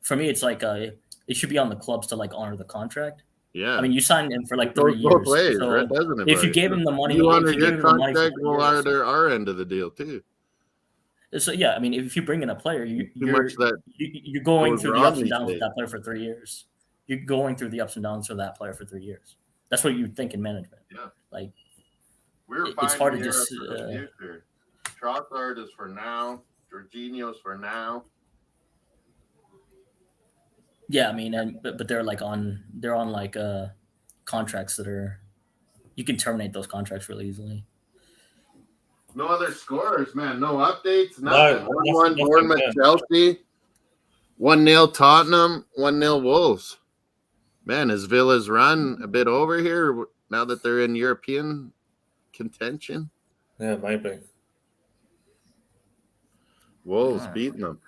for me it's like it should be on the clubs to like honor the contract. Yeah, I mean you signed him for like It 3 goes years. both ways, So right, doesn't it, if you buddy? gave him the money, you honor if you gave your him the money for contract, 3 we'll years, honor our end of the deal too. So yeah, I mean if you bring in a player, you're goes going through the wrong ups and these downs days. with that player for 3 years. You're going through the ups and downs for that player for 3 years. That's what you think in management. Yeah. Like It's hard to just. Trossard is for now. Jorginho's for now. Yeah, I mean, but they're like they're on like contracts that are, you can terminate those contracts really easily. No other scores, man. No updates. No, Nothing. 1-1 nothing, Bournemouth, yeah. Chelsea. 1-0 Tottenham. 1-0 Wolves. Man, is Villa's run a bit over here now that they're in European contention? Yeah, maybe. Wolves beating them.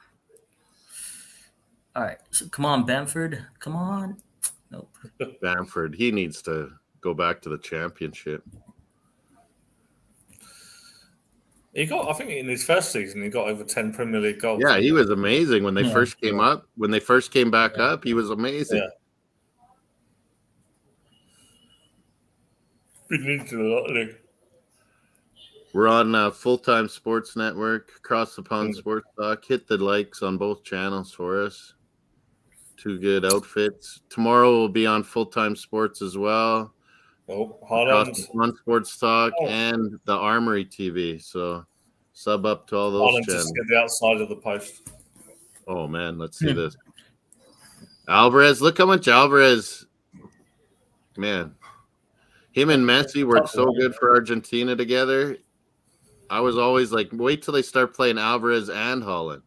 All right, so come on, Bamford, come on. Nope. Bamford, he needs to go back to the championship. He got, I think, in his first season, he got over 10 Premier League goals. Yeah, he was amazing when they Yeah. first came up. When they first came back up, he was amazing. Yeah. We needed a lot, I think. We're on Full-Time Sports Network, Across the Pond Sports Talk. Hit the likes on both channels for us. Two good outfits. Tomorrow we'll be on Full-Time Sports as well. Oh, Across Haaland. the Pond Sports Talk Oh. and the Armory TV. So sub up to all those Haaland channels. just get the outside of the post. Oh, man, let's see this. Alvarez, look how much Alvarez, man. Him and Messi worked so good for Argentina together. I was always like, wait till they start playing Alvarez and Haaland.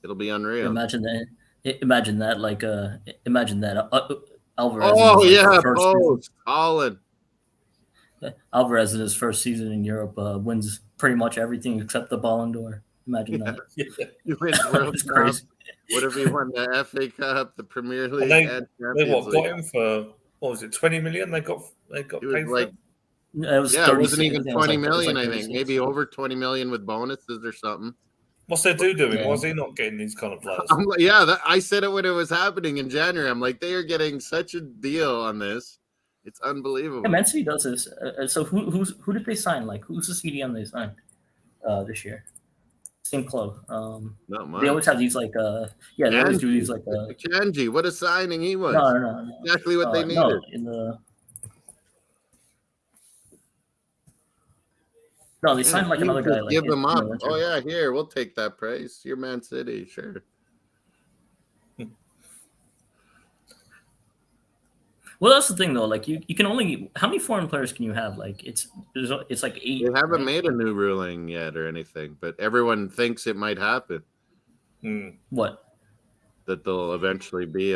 It'll be unreal. Imagine that, like, Alvarez. Oh, in his, yeah, first post. Haaland. season, Alvarez in his first season in Europe wins pretty much everything except the Ballon d'Or. Imagine that. You win the World It's Cup. crazy. What if he won the FA Cup, the Premier League, they- and They Champions got League? him for, what was it, 20 million? They got It paid was for like, it? It was yeah, it 36, wasn't even I think it 20 was million, like I think. 36. Maybe over 20 million with bonuses or something. What's their do doing? Yeah. Was he not getting these kind of players? I'm like, yeah, I said it when it was happening in January. I'm like, they are getting such a deal on this. It's unbelievable. Yeah, Man City does this. So who did they sign? Like, who's the CDM they signed this year? Same club. Not much. They always have these like they always do these like Kanji, what a signing he was. no. Exactly what they needed. No, in the no, they signed like You another just guy. Like, give in them the up. winter. Oh yeah, here, we'll take that price. You're Man City, sure. Well, that's the thing though. Like you can only how many foreign players can you have? Like it's like 8. They haven't right? made a new ruling yet or anything, but everyone thinks it might happen. What? That they'll eventually be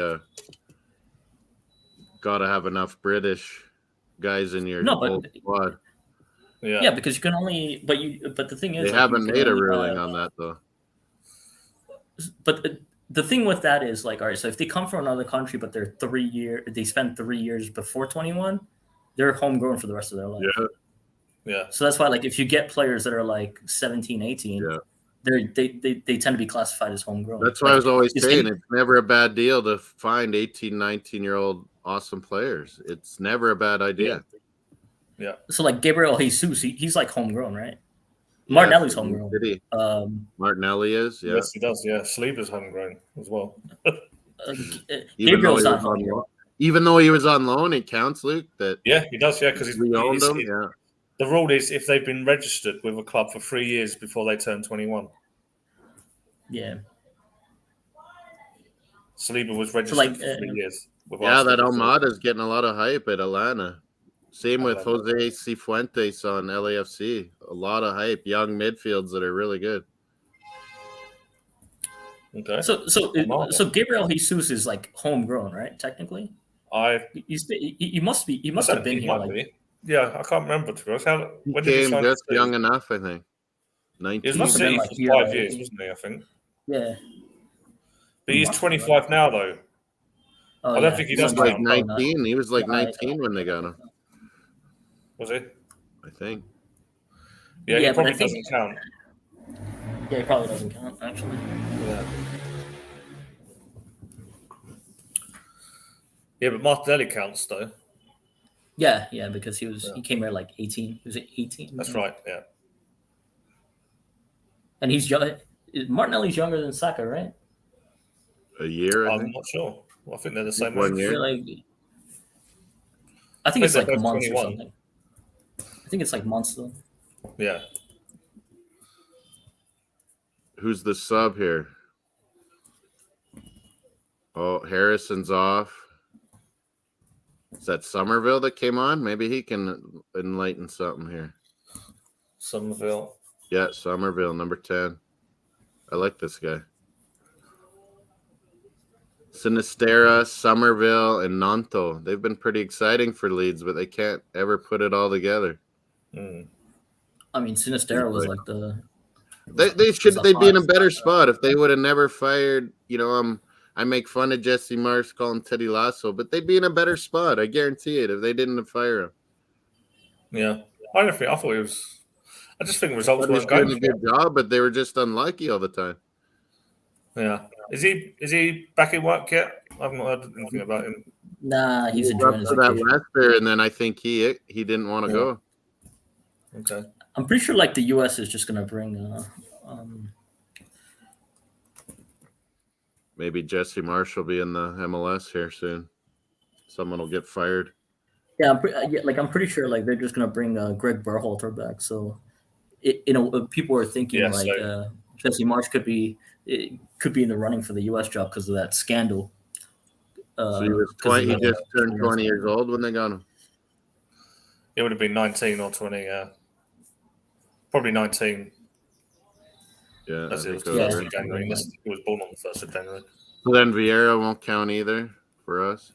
gotta have enough British guys in your No, but whole squad. yeah, because you can only. But the thing is, They like, you haven't can made a only, ruling on that though. But the thing with that is, like, all right, so if they come from another country, but they spend 3 years before 21, they're homegrown for the rest of their life. Yeah. So that's why, like, if you get players that are like 17, 18, Yeah. they tend to be classified as homegrown. That's why I was always saying it's never a bad deal to find 18, 19-year-old awesome players. It's never a bad idea. Yeah. So like Gabriel Jesus, he's like homegrown, right? Martinelli's homegrown. Martinelli is, yeah. Yes, he does. Yeah, Saliba's homegrown as well. Gabriel's not homegrown. Even though he was on loan, it counts, Luke. Yeah, he does. Yeah, because we owned him. Yeah. The rule is if they've been registered with a club for 3 years before they turn 21. Yeah. Saliba was registered for 3 years. Yeah, that Almada's getting a lot of hype at Atlanta. Same with Jose Cifuentes on LAFC. A lot of hype. Young midfields that are really good. Okay. So Gabriel Jesus is like homegrown, right? Technically, he must have been here. Like, yeah, I can't remember to be honest. When did he sign just young enough, I think. 19. He must have been like 5 years, wasn't he? I think. Yeah. But he's 25 now, though. I don't think he does. Like 19. He was like 19 when they got him. Was he? I think. Yeah, he probably doesn't count. Yeah, he probably doesn't count, actually. Yeah. Yeah, but Martinelli counts though. Yeah, because he came here like 18. Was it 18? That's right. Yeah. And he's young. Martinelli's younger than Saka, right? A year. I'm not sure. Well, I think they're the same. 1 year. I think it's like months 21. Or something. I think it's like months though. Yeah. Who's the sub here? Oh, Harrison's off. Is that Somerville that came on? Maybe he can enlighten something here. Somerville. Yeah, Somerville, number 10. I like this guy. Sinistera, Somerville, and Nanto. They've been pretty exciting for Leeds, but they can't ever put it all together. I mean, Sinistera was like the... They'd be in a better spot if they would have never fired, I make fun of Jesse Marsh calling Teddy Lasso, but they'd be in a better spot. I guarantee it if they didn't fire him. Yeah, I thought it was. I just think results weren't doing a good job, but they were just unlucky all the time. Yeah, is he back in work yet? I've not heard anything about him. Nah, he's enjoying his vacation. That Leicester, and then I think he didn't want to go. Okay, I'm pretty sure like the U.S. is just gonna bring. Maybe Jesse Marsh will be in the MLS here soon. Someone will get fired. Yeah, I'm pretty sure like they're just gonna bring Greg Berhalter back. So, people are thinking Jesse Marsh could be in the running for the U.S. job because of that scandal. So he was 20. He just turned 20 years old when they got him. It would have been 19 or 20. Probably 19. Yeah, it was January. He was born on the 1st of January. So then Vieira won't count either for us.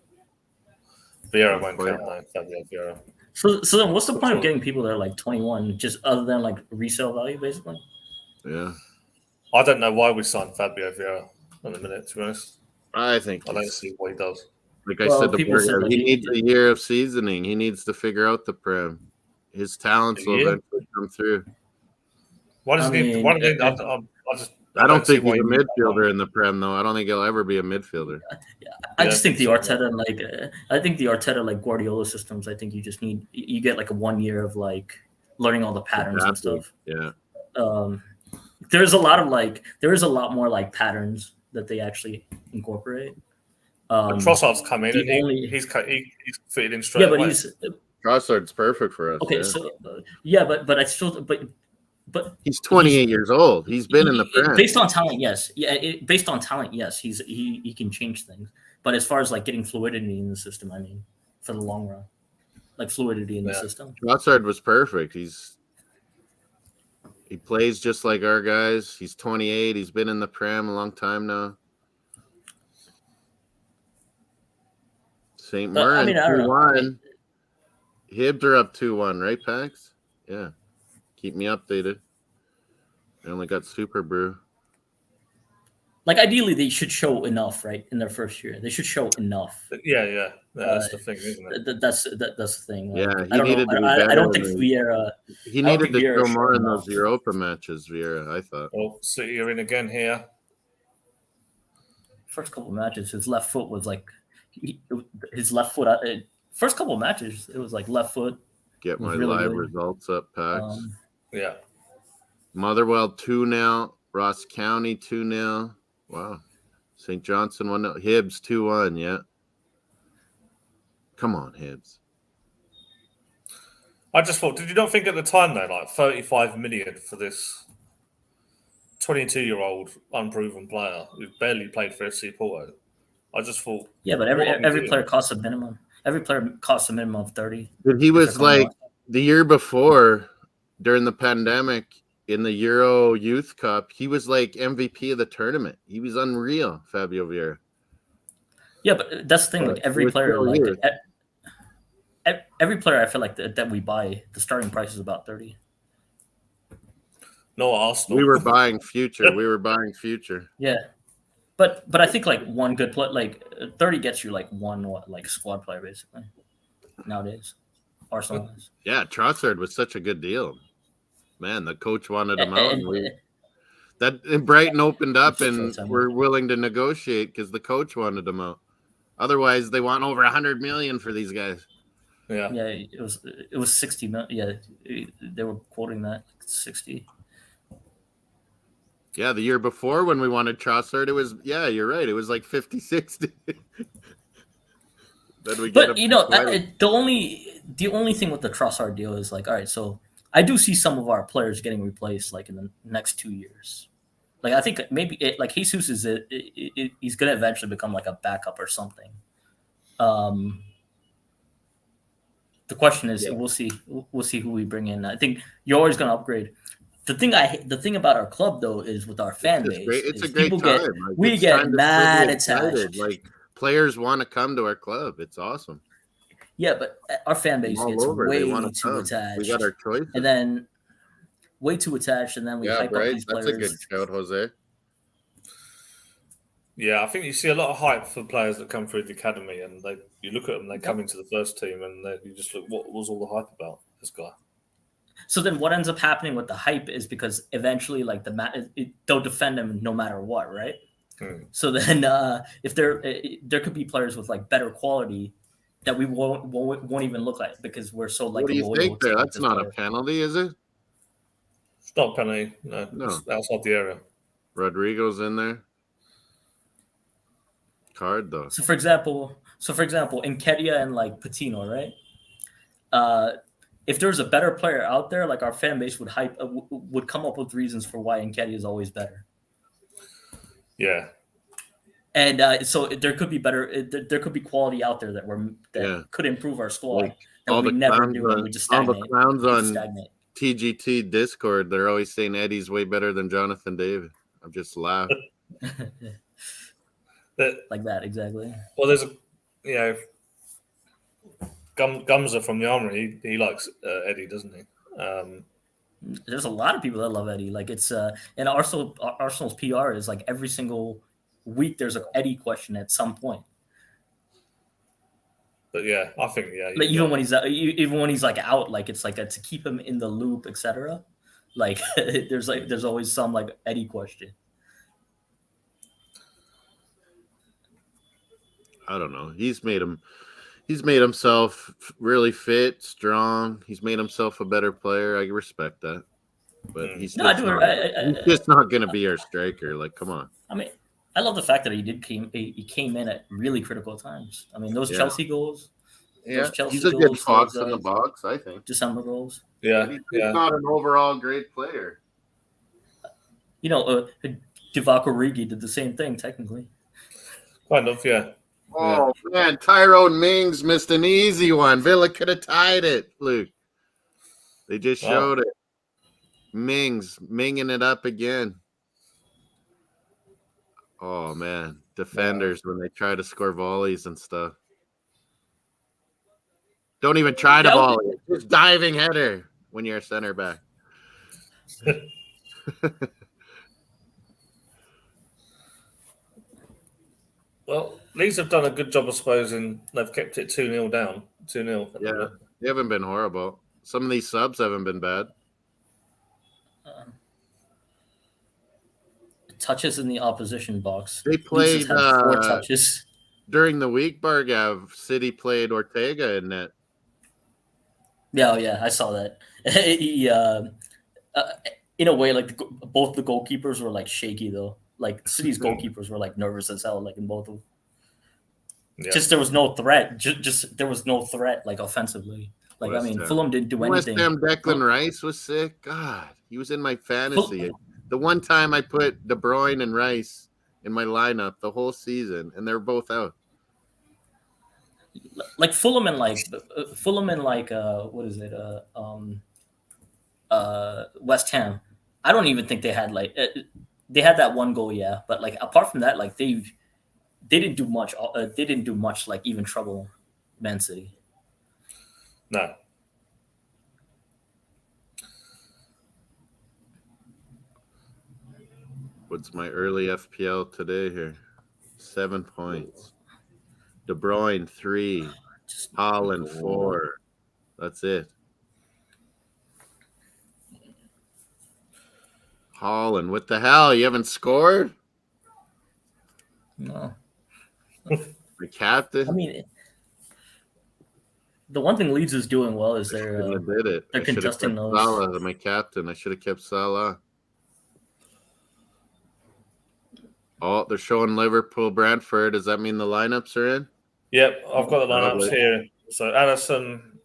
Vieira won't count though. Vieira. So then, what's the point of getting people that are like 21, just other than like resale value, basically? Yeah, I don't know why we signed Fabio Vieira in a minute. To be honest, I don't see what he does. Like I said, he needs a year of seasoning. He needs to figure out the Prem. His talents will eventually come through. Why does he? I don't think he's a midfielder in the Prem, though. I don't think he'll ever be a midfielder. I just think the Arteta, Guardiola systems. I think you get like a 1 year of like learning all the patterns and stuff. Yeah. There is a lot more like patterns that they actually incorporate. Trossard's come in and he's fitted in straight away. Trossard's perfect for us. Okay, but he's 28 years old. He's been in the Prem. Based on talent, yes. Yeah, based on talent, yes. He can change things. But as far as like getting fluidity in the system, I mean, for the long run, like fluidity in the system. Trossard was perfect. He plays just like our guys. He's 28. He's been in the Prem a long time now. St. But, I Mirren, mean, I don't know. 2-1. Hibs are up 2-1, right, Pax? Yeah. Keep me updated. I only got Super Brew. Like, ideally, they should show enough, right, in their first year. They should show enough. Yeah. That's the thing, isn't it? That's the thing. Like, Yeah, he I don't needed know. to be I better don't think than- Vieira. He I don't needed think to Vieira show more in showed those Europa matches, Vieira, I thought. Well, City are in again here. First couple matches, his left foot was like his left foot. First couple matches, it was like left foot. Get my was really live good. results up, Pax. Yeah. Motherwell 2-0. Ross County 2-0. Wow. St. Johnson 1-0. Hibs 2-1, yeah. Come on, Hibs. I just thought, did you not think at the time though, like 35 million for this 22-year-old unproven player who barely played for FC Porto? I just thought, Yeah, but what are we every doing? player costs a minimum. Every player costs a minimum of 30. But he if was they're coming like up. the year before during the pandemic in the Euro Youth Cup, he was like MVP of the tournament. He was unreal, Fabio Vieira. Yeah, but that's the thing. But Like every it was player, still like youth. every player, I feel like that we buy, the starting price is about 30. no Arsenal. We were buying future. We were buying future. Yeah, but I think like one good play, like 30 gets you like one squad player basically nowadays. Arsenal is. Yeah, Trossard was such a good deal. Man, the coach wanted him out. And Brighton opened up and were willing to negotiate because the coach wanted him out. Otherwise, they want over 100 million for these guys. Yeah. Yeah, it was 60 million. Yeah, they were quoting that 60. Yeah, the year before when we wanted Trossard, it was, yeah, you're right. It was like 50, 60. Then we get But him you know, for 20. the only thing with the Trossard deal is like, all right, so I do see some of our players getting replaced like in the next 2 years. Like I think maybe like Jesus is he's gonna eventually become like a backup or something. The question is, we'll see who we bring in. I think you're always gonna upgrade. The thing about our club though is with our fan base, It's a is great people time. get Like, we it's get time to mad be excited. attached. Like players want to come to our club. It's awesome. Yeah, but our fan base All gets over. way They want to too come. attached. We got our choices. and then way too attached, and then we Yeah, hype up right. these That's players. a good shout, Jose. Yeah, I think you see a lot of hype for players that come through the academy, and you look at them, they come into the first team, and you just look, what was all the hype about? This guy. So then, what ends up happening with the hype is because eventually, like they'll defend him no matter what, right? So then, if there could be players with like better quality that we won't even look at because we're so like. What do you loyal think to there? like, That's this not player. a penalty, is it? It's not a penalty. No. It's outside the area. Rodrigo's in there. Card though. So for example, Nketiah and like Patino, right? If there's a better player out there, like our fan base would come up with reasons for why Nketiah is always better. Yeah. And so there could be better. There could be quality out there that could improve our squad. Like, that all we the never clowns do, and on- we just all stagnate. the clowns We on just stagnate. TGT Discord, they're always saying Eddie's way better than Jonathan David. I'm just laughing. Like that, exactly. Well, there's Gumza from the Armory. He likes Eddie, doesn't he? There's a lot of people that love Eddie. Like it's and Arsenal's PR is like every single week there's an Eddie question at some point. But yeah, I think Like even when he's like out, like it's like to keep him in the loop, etc. Like there's always some like Eddie question. I don't know. He's made himself really fit, strong. He's made himself a better player. I respect that. But he's just not going to be our striker. Like, come on. I mean, I love the fact that he came in at really critical times. I mean, those Chelsea goals. Yeah, Chelsea he's a good goals, fox those, in the box, I think. December goals. Yeah, He's not an overall great player. You know, Divock Origi did the same thing technically. Kind of, yeah. Oh, man, Tyrone Mings missed an easy one. Villa could have tied it, Luke. They just showed it. Ming's minging it up again. Oh man, defenders when they try to score volleys and stuff. Don't even try to volley. Just diving header when you're a center back. Well, Leeds have done a good job, I suppose, and they've kept it 2-0 down. 2-0. Yeah, they haven't been horrible. Some of these subs haven't been bad. Touches in the opposition box. They played 4 touches during the week. Bargav City played Ortega in net. Yeah, I saw that. He, in a way, like both the goalkeepers were like shaky though. Like City's goalkeepers were like nervous as hell, like in both of them. Yeah. Just there was no threat. Just there was no threat, like offensively. Like West Ham. Fulham didn't do anything. West Ham Declan Rice was sick. God, he was in my fantasy. The one time I put De Bruyne and Rice in my lineup the whole season, and they're both out. Like Fulham and what is it? West Ham. I don't even think they had they had that one goal, yeah. But like apart from that, like they didn't do much. They didn't do much like even trouble Man City. No. What's my early FPL today here? 7 points. De Bruyne 3. Haaland 4. That's it. Haaland, what the hell? You haven't scored? No. The captain? I mean, the one thing Leeds is doing well is they're congesting those. Salah, my captain. I should have kept Salah. Oh, they're showing Liverpool Brentford. Does that mean the lineups are in? Yep, I've got the lineups here. So Allison,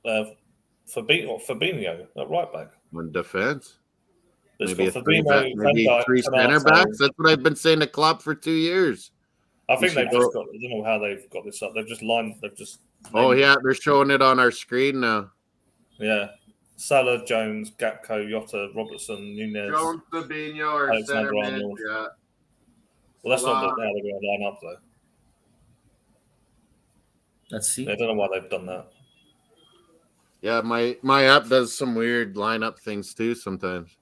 Fabinho, right back. On defense. Maybe three center backs. That's what I've been saying to Klopp for 2 years. I think they've just got. I don't know how they've got this up. They've just lined. Oh yeah, they're showing it on our screen now. Yeah, Salah, Jones, Gakpo, Jota, Robertson, Nunez. Jones, Fabinho, or center mid. Yeah. Well, that's not how they're going to line up though. Let's see. I don't know why they've done that. Yeah, my app does some weird lineup things too sometimes.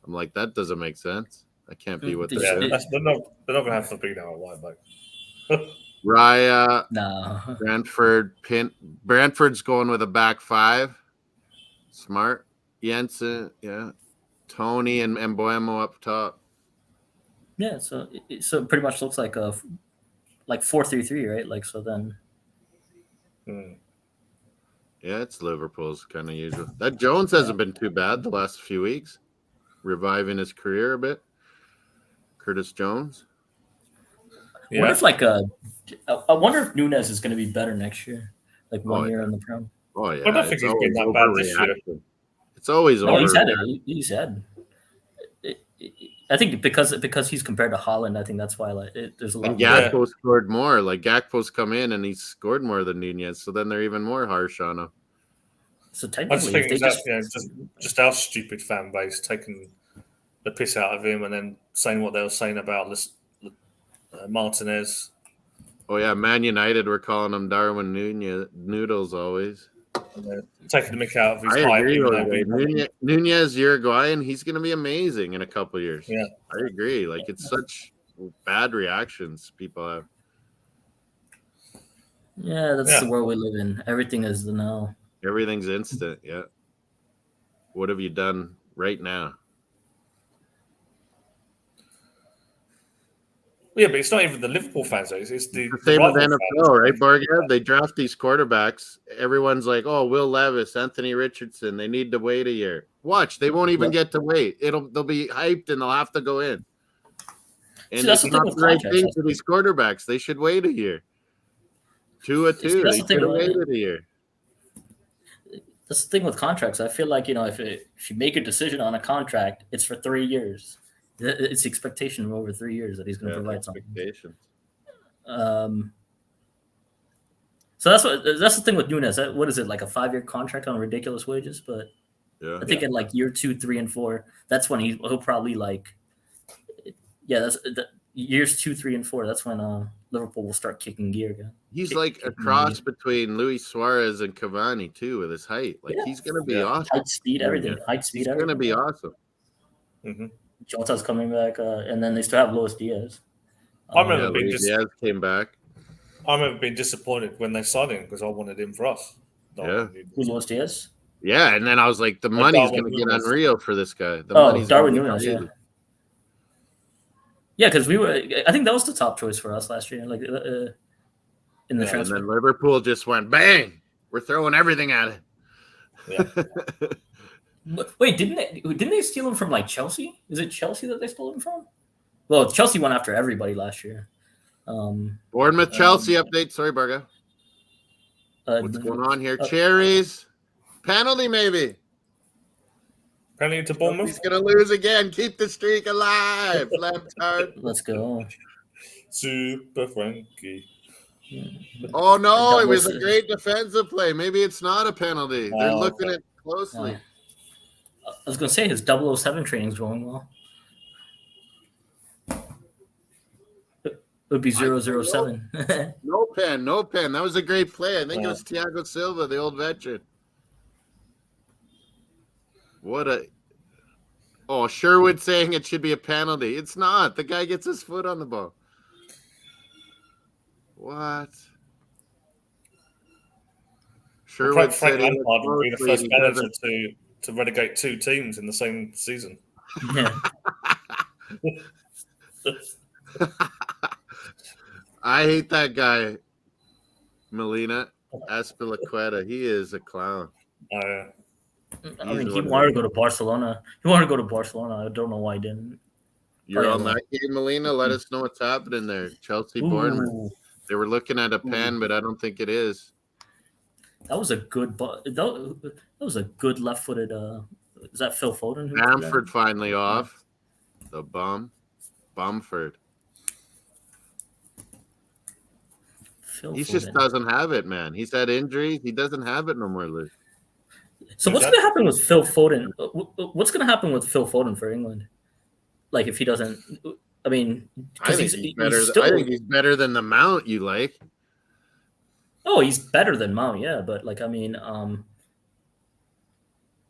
I'm like, that doesn't make sense. That can't be what they're saying. They're not going to have Fabinho at right back. Raya, no. Brentford's going with a back 5. Smart. Jensen, yeah. Tony and Mbuemo up top. Yeah, so it pretty much looks like a 4-3-3, right? Like so then. Yeah, it's Liverpool's kind of usual. That Jones hasn't been too bad the last few weeks. Reviving his career a bit. Curtis Jones. Yeah. I wonder if Nunez is going to be better next year. Like 1 year in the Prem. Oh yeah. I don't think he's been that bad this year. It's always over. He's had. I think because he's compared to Haaland, I think that's why there's a lot. And Gakpo scored more. Like Gakpo's come in and he's scored more than Nunez, so then they're even more harsh on him. So I just think just our stupid fan base taking the piss out of him and then saying what they were saying about Martinez. Oh yeah, Man United were calling him Darwin Nunez noodles always. Taking the mick out of his height. Nunez, Uruguayan, he's going to be amazing in a couple of years. Yeah, I agree. Like it's such bad reactions people have. Yeah, that's the world we live in. Everything is the now. Everything's instant. Yeah. What have you done right now? Yeah, but it's not even the Liverpool fans. It's the same with NFL, right, Bargav? They draft these quarterbacks. Everyone's like, "Oh, Will Levis, Anthony Richardson. They need to wait a year." Watch, they won't even get to wait. They'll be hyped and they'll have to go in. And that's not the right thing to these quarterbacks. They should wait a year. 2 They should have waited a year. That's the thing with contracts. I feel like if you make a decision on a contract, it's for 3 years. It's the expectation of over 3 years that he's going to provide something. So that's the thing with Nunez. What is it, like a 5-year contract on ridiculous wages? But Yeah. I think in like year 2, 3, and 4, that's when he'll probably like, that's years 2, 3, and 4. That's when Liverpool will start kicking gear again. He's like a cross between Luis Suarez and Cavani too, with his height. Like he's gonna be awesome. Height, speed, everything. Height, speed, he's everything. Gonna be awesome. Mm-hmm. Jota's coming back, and then they still have Luis Diaz. I remember Diaz came back. I remember being disappointed when they signed him because I wanted him for us. Who's Luis Diaz? Yeah, and then I was like, the money's going to get unreal for this guy. The money's Darwin Núñez, yeah, because I think that was the top choice for us last year, like in the transfer. And then Liverpool just went bang. We're throwing everything at it. Yeah. Wait, didn't they steal him from like Chelsea? Is it Chelsea that they stole him from? Well, Chelsea went after everybody last year. Bournemouth Chelsea update. Sorry, Barga. What's going on here? Cherries. Penalty, maybe. Penalty to Bournemouth. He's going to lose again. Keep the streak alive. Lampard. Let's go. Super Frankie. Oh, no. It was a great defensive play. Maybe it's not a penalty. They're looking at it closely. I was going to say his 007 training's going well. It would be 007. No pen. That was a great play. I think it was Thiago Silva, the old veteran. Sherwood saying it should be a penalty. It's not. The guy gets his foot on the ball. What? Sherwood Frank Lampard would be the first manager to relegate 2 teams in the same season. Yeah. I hate that guy, Molina Azpilicueta. He is a clown. I mean, he wanted to go to Barcelona. I don't know why he didn't. You're on that game, Molina. Let us know what's happening there. Chelsea, Bournemouth. They were looking at a pen, but I don't think it is. That was a good. That was a good left-footed. Is that Phil Foden? Bamford finally off. The Bamford. He just doesn't have it, man. He's had injuries. He doesn't have it no more, Luke. So what's going to happen with Phil Foden? What's going to happen with Phil Foden for England? Like if he doesn't, I mean, I think he's better. I think he's better than the Mount you like. Oh, he's better than Mount, yeah. But like, I mean,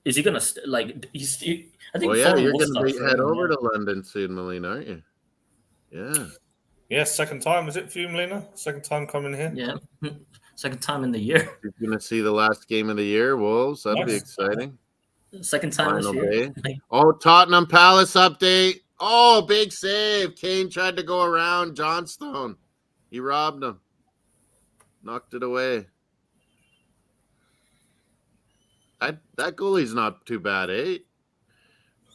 is he going to like? I think. Well, yeah, you're going to head over to London soon, Molina, aren't you? Yeah. Yeah, second time. Is it for you, Molina? Second time coming here? Yeah. Second time in the year. You're going to see the last game of the year, Wolves. That'll be exciting. Second time this year. Oh, Tottenham Palace update. Oh, big save. Kane tried to go around Johnstone. He robbed him. Knocked it away. That goalie's not too bad, eh?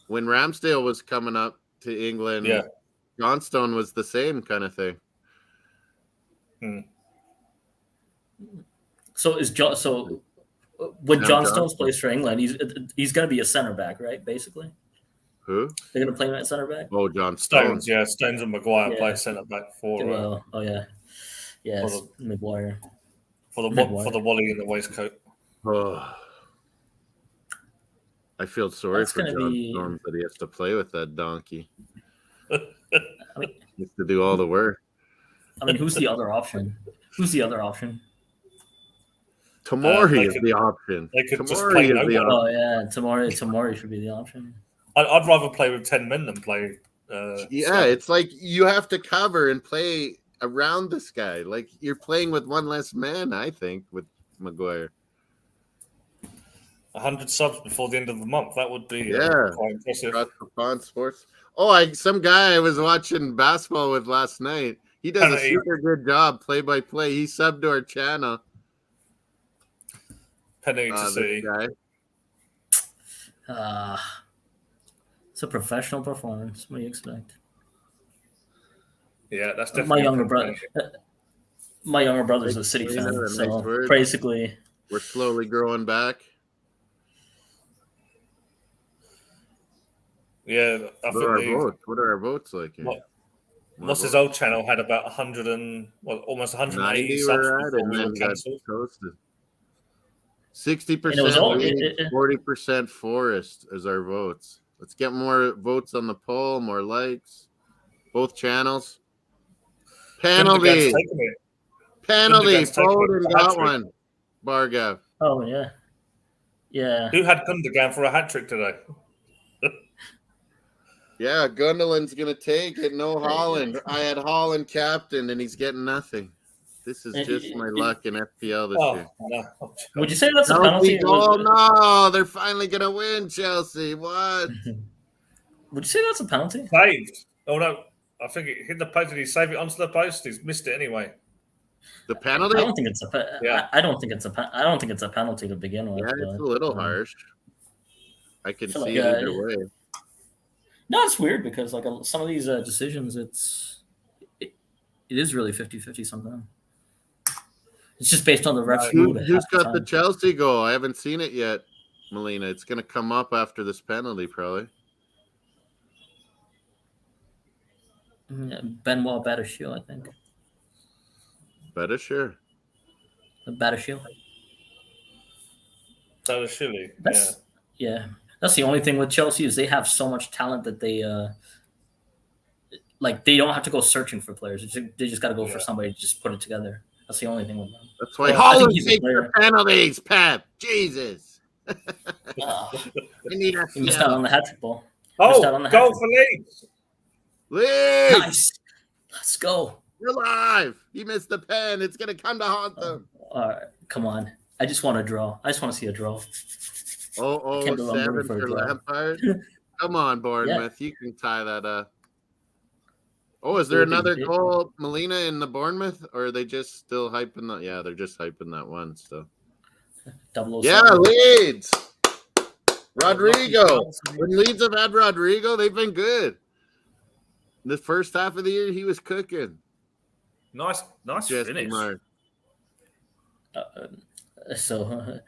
When Ramsdale was coming up to England, Johnstone was the same kind of thing. So when John Stones plays for England, he's going to be a center back, right? Basically. Who? They're going to play him at center back. Oh, John Stones. Yeah, Stones and Maguire play center back for. Maguire. For the Wally in the waistcoat. Oh. I feel sorry for John Stones that he has to play with that donkey. He has to do all the work. I mean, who's the other option? Tamori is the option. They could just play no one. Oh yeah, Tamori should be the option. I'd rather play with 10 men than play. It's like you have to cover and play around this guy. Like you're playing with one less man, I think, with Maguire. 100 subs before the end of the month. That would be quite impressive. Sports. Oh, some guy I was watching basketball with last night. He does a super good job, play by play. He subbed to our channel. Penny to see. It's a professional performance. What do you expect? Yeah, that's definitely my younger brother. My younger brother's a City fan, so basically, we're slowly growing back. Yeah, what are our votes like here? Moss's old channel had about 100 and almost 180 subs before we were cancelled. 60% And it was all- Leeds, 40% Forest as our votes. Let's get more votes on the poll, more likes. Both channels. Penalty. Gundogan's taken it. Penalty. Gundogan's taken Foden it. got Hat-trick. one. Bargav. Oh yeah, yeah. Who had Gundogan for a hat trick today? Yeah, Gundogan's going to take it. No Holland. I had Holland captain, and he's getting nothing. This is just my luck in FPL this year. No. Would you say that's a Chelsea penalty? goal. No, they're finally going to win, Chelsea. What? Would you say that's a penalty? Saved. Oh no, I think it hit the post. Did he save it onto the post? He's missed it anyway. The I penalty? don't think it's a. Yeah. I don't think it's a. I don't think it's a penalty to begin with. Yeah, it's but, a little harsh. I can feel see like, it either way. No, it's weird because like some of these decisions, it is really 50-50 sometimes. It's just based on the ref's mood. Who's got the Chelsea goal? I haven't seen it yet, Molina. It's going to come up after this penalty, probably. Benoit Badiashile, I think. Better, sure. Badiashile. That was Chile. Yeah. That's the only thing with Chelsea is they have so much talent that they they don't have to go searching for players. They just got to go for somebody to just put it together. That's the only thing with them. That's why I Holland think he's a takes player. the penalties, Pep. Jesus. We need He missed out on the hat trick ball. Oh, Missed out on the goal hat for Leeds. Leeds, Nice. Let's go. you're live. He missed the pen. It's going to come to haunt them. All right, come on. I just want to draw. I just want to see a draw. Oh, can't believe I'm 7 rooting for a for draw. Lampard. Come on, Bournemouth. You can tie that up. Oh, is there Who did another it? goal, Molina, in the Bournemouth? Or are they just still hyping that? Yeah, they're just hyping that one still. 007. Yeah, Leeds. Rodrigo. When Leeds have had Rodrigo, they've been good. The first half of the year, he was cooking. Nice Jesse finish. Mark. So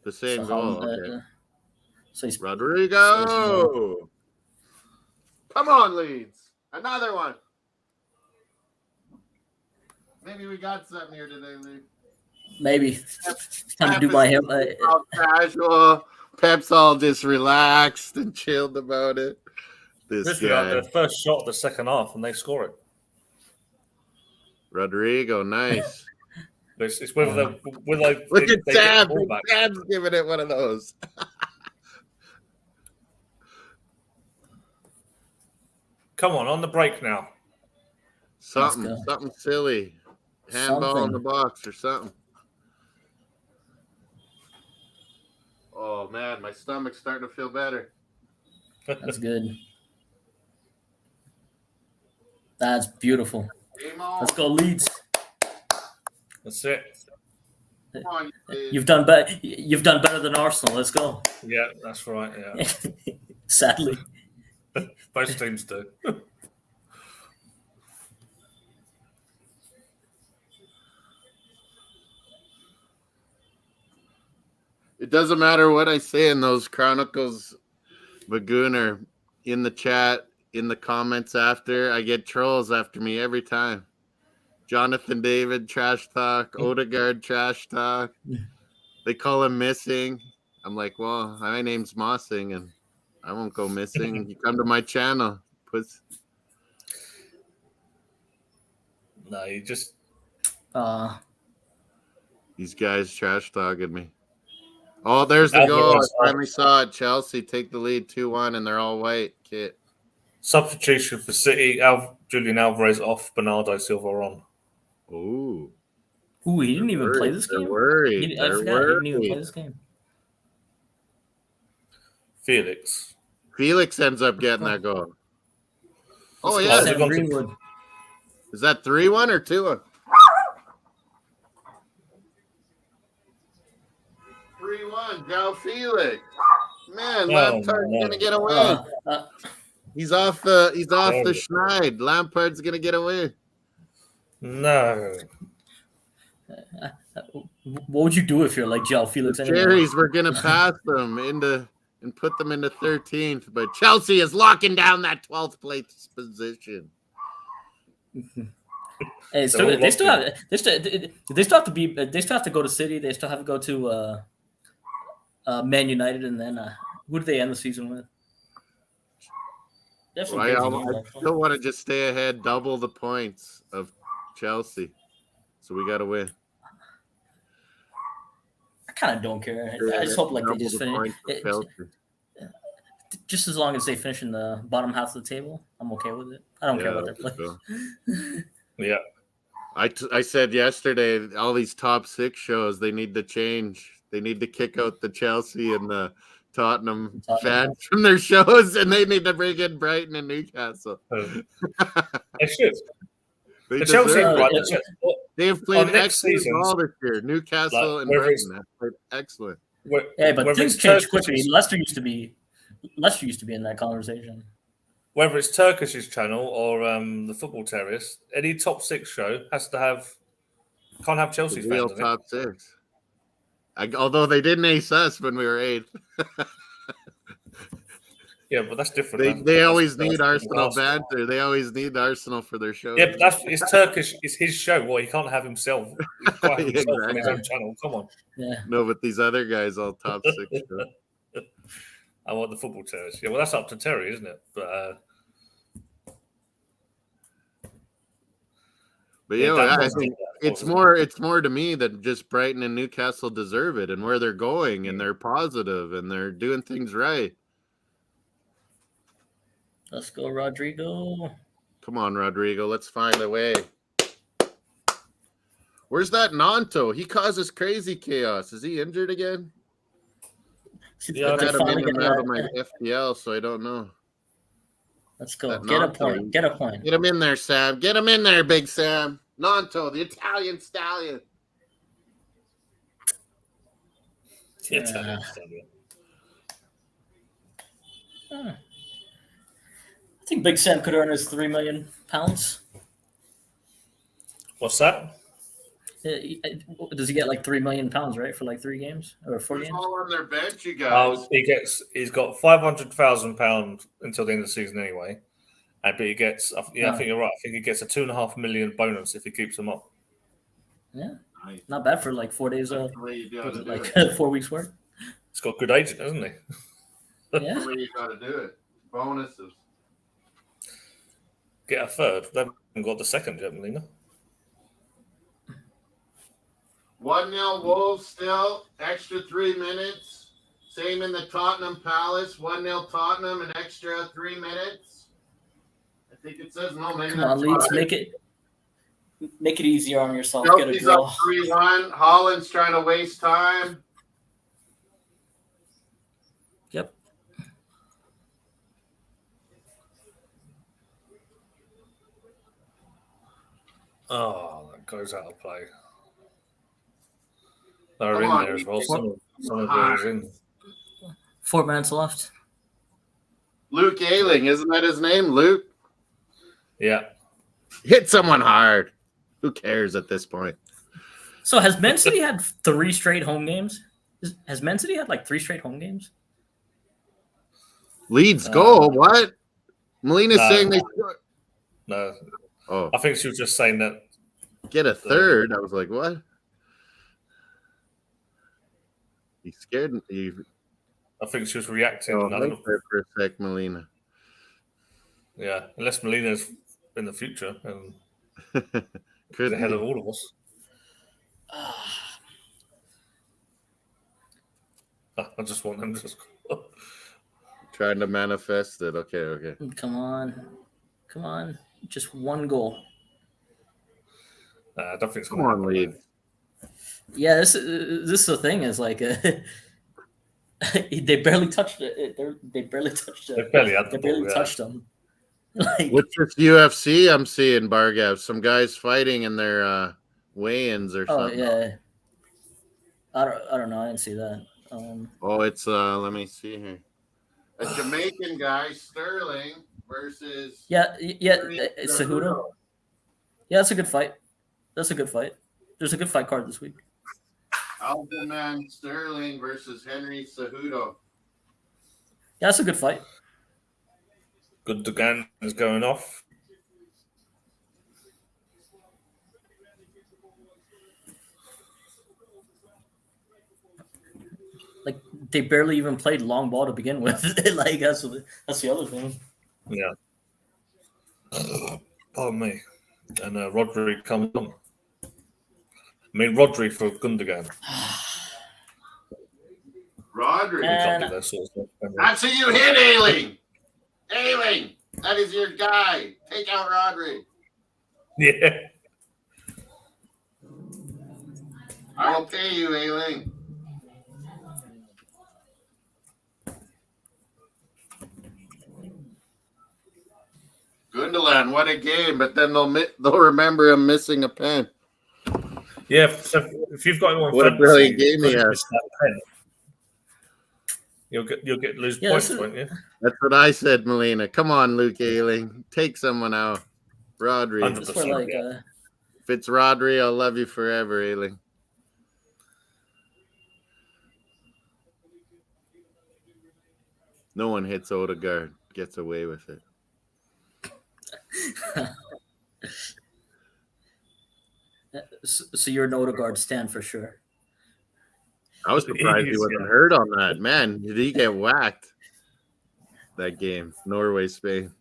The same so goal. Holland, Okay. so he's Rodrigo. Come on, Leeds. Another one. Maybe we got something here today, Leeds. maybe time to do my hair. All casual. Pep's all just relaxed and chilled about it. This Literally, guy. like their first shot of the second half, and they score it. Rodrigo, nice. It's whether they Look at they get Tab. the ball back. Tab's giving it one of those. Come on the break now. Something go. silly. Handball in Something. the box or something. Oh, man, my stomach's starting to feel better. That's good. That's beautiful. Game on. Let's go, Leeds. That's it. Come on, you You've done better. You've done better than Arsenal. Let's go. Yeah, that's right. Yeah, Sadly, both teams do. It doesn't matter what I say in those Chronicles, Bagooner, in the chat, in the comments after. I get trolls after me every time. Jonathan David, trash talk. Odegaard, trash talk. They call him missing. I'm like, well, my name's Mossing, and I won't go missing. You come to my channel. No, you just These guys trash talking me. Oh, there's the That's goal. what I finally saw it. Chelsea take the lead 2-1, and they're all white. Kit. substitution for City. Julian Alvarez off, Bernardo Silva on. Ooh. ooh, he didn't even play this They're game. worried. I They're forgot he didn't even play worried. this game. Felix. Felix ends up getting that goal. Oh, Let's yeah. go. Sam Greenwood. Is that 3-1 or 2-1? 3-1. João Felix. Man, Oh, Lampard's no. gonna get a win. He's off the Oh. schneid. Lampard's gonna get a win. No. What would you do if you're like João Felix? The anyway? Cherries were gonna pass them into and put them into 13th, but Chelsea is locking down that 12th place position. Who Hey, still, they still have they still have to be they still have to go to City. They still have to go to Man United, and then who do they end the season with? They have some crazy games, I actually. still want to just stay ahead, double the points of Chelsea. So we got to win. I kind of don't care. I just hope like they just finish. Just as long as they finish in the bottom half of the table, I'm okay with it. I don't care about their play. Yeah. I said yesterday, all these top 6 shows, they need to change. They need to kick out the Chelsea and the Tottenham fans from their shows, and they need to bring in Brighton and Newcastle. They should. The Chelsea, they've played excellent ball this year. Newcastle and Brighton have played excellent. Yeah, but things change quickly. Leicester used to be in that conversation. Whether it's Turkish's channel or the Football Terrace, any top 6 show can't have Chelsea real fans. Top 6. Although they didn't ace us when we were 8th. Yeah, but that's different. They always need Arsenal banter. They always need Arsenal for their show. Yeah, but it's Turkish. It's his show. Well, he can't have himself. He can't have himself on his own channel. Come on. Yeah. No, but these other guys all top 6 show. I want the Football Terrace. Yeah, well, that's up to Terry, isn't it? But I think it's more to me that just Brighton and Newcastle deserve it, and where they're going, and they're positive, and they're doing things right. Let's go, Rodrigo. Come on, Rodrigo. Let's find a way. Where's that Nanto? He causes crazy chaos. Is he injured again? Yeah, I had him in and out of my FPL, so I don't know. Let's go. Get a point. Get a point. Get him in there, Sam. Get him in there, Big Sam. Nanto, the Italian stallion. Italian stallion. I think Big Sam could earn his £3 million. What's that? Does he get like £3 million, right, for like 3 games or 4 games? All on their bench, you guys. He's got £500,000 until the end of the season anyway. But he gets, I think you're right. I think he gets a $2.5 million bonus if he keeps them up. Yeah, not bad for like 4 days. Like 4 weeks work. He's got good agent, hasn't he? Yeah, that's the way you got to do it. Bonuses. Get a third. They haven't got the second yet, Melina. 1-0 Wolves still. Extra 3 minutes. Same in the Tottenham Palace. 1-0 Tottenham, an extra 3 minutes. I think it says no. Maybe come on, Leeds, make it easier on yourself. Chelsea's up 3-1. Holland's trying to waste time. Yep. Oh, that goes out of play. They're in there as well. Some of those in. 4 minutes left. Luke Ayling, isn't that his name? Luke? Yeah. Hit someone hard. Who cares at this point? So has Man City had 3 straight home games? Has Man City had like 3 straight home games? Leeds goal. What? Melina's saying they scored. No. Oh. I think she was just saying that. Get a third. I was like, what? He scared me. I think she was reacting. For a sec, Melina. Yeah, unless Melina's in the future and could ahead of all of us. I just want them to score. Trying to manifest it. Okay. Come on. Just 1 goal. I don't think it's Come on, Leeds. Yeah, this is the thing is like they barely touched it. They barely touched it. They barely had the ball, touched them. Like, what's this UFC I'm seeing, Bargav? Some guys fighting in their weigh-ins or something. Oh yeah. I don't know. I didn't see that. It's let me see here. A Jamaican guy, Sterling versus it's Cejudo. Yeah, that's a good fight. There's a good fight card this week. Aljamain Sterling versus Henry Cejudo. Yeah, that's a good fight. Good Dugan is going off. Like they barely even played long ball to begin with. Like that's the other thing. Yeah. Pardon me. And Rodri comes on. I mean, Rodri for Gundogan. Rodri. We can't do that sort of stuff. can we? That's who you hit, Ailing. Ailing. That is your guy. Take out Rodri. Yeah. I will pay you, Ailing. Gundogan, what a game! But then they'll remember him missing a pen. Yeah. So if you've got him on What a fantasy, brilliant game he you had. miss that pen, You'll get lose Yeah, points, this is- won't you? That's what I said, Molina. Come on, Luke Ailing. Take someone out. Rodri. 100%. Just where like If it's Rodri, I'll love you forever, Ailing. No one hits Odegaard. Gets away with it. so you're an Odegaard stand for sure. I was surprised he wasn't hurt on that. Man, did he get whacked that game? Norway, Spain.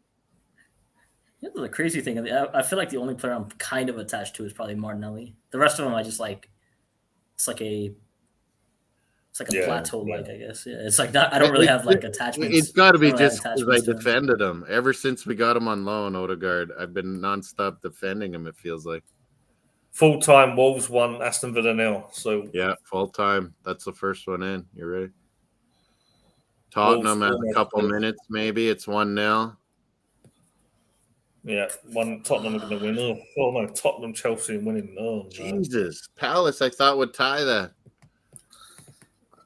Yeah, the crazy thing, I feel like the only player I'm kind of attached to is probably Martinelli. The rest of them, I just like. It's like a Yeah, plateau, yeah. like I guess. Yeah, it's like not. I don't really have like attachments. It's got to be I don't have just because I attachments to him. defended him. Ever since we got him on loan, Odegaard, I've been nonstop defending him, it feels like. Full time Wolves 1, Aston Villa 0. So Yeah, full time. That's the first one in. You're right. Tottenham has a couple minutes, maybe. It's 1-0. yeah, Tottenham are going to win. Oh no, Tottenham Chelsea winning. Oh no. Jesus. Palace, I thought would tie that.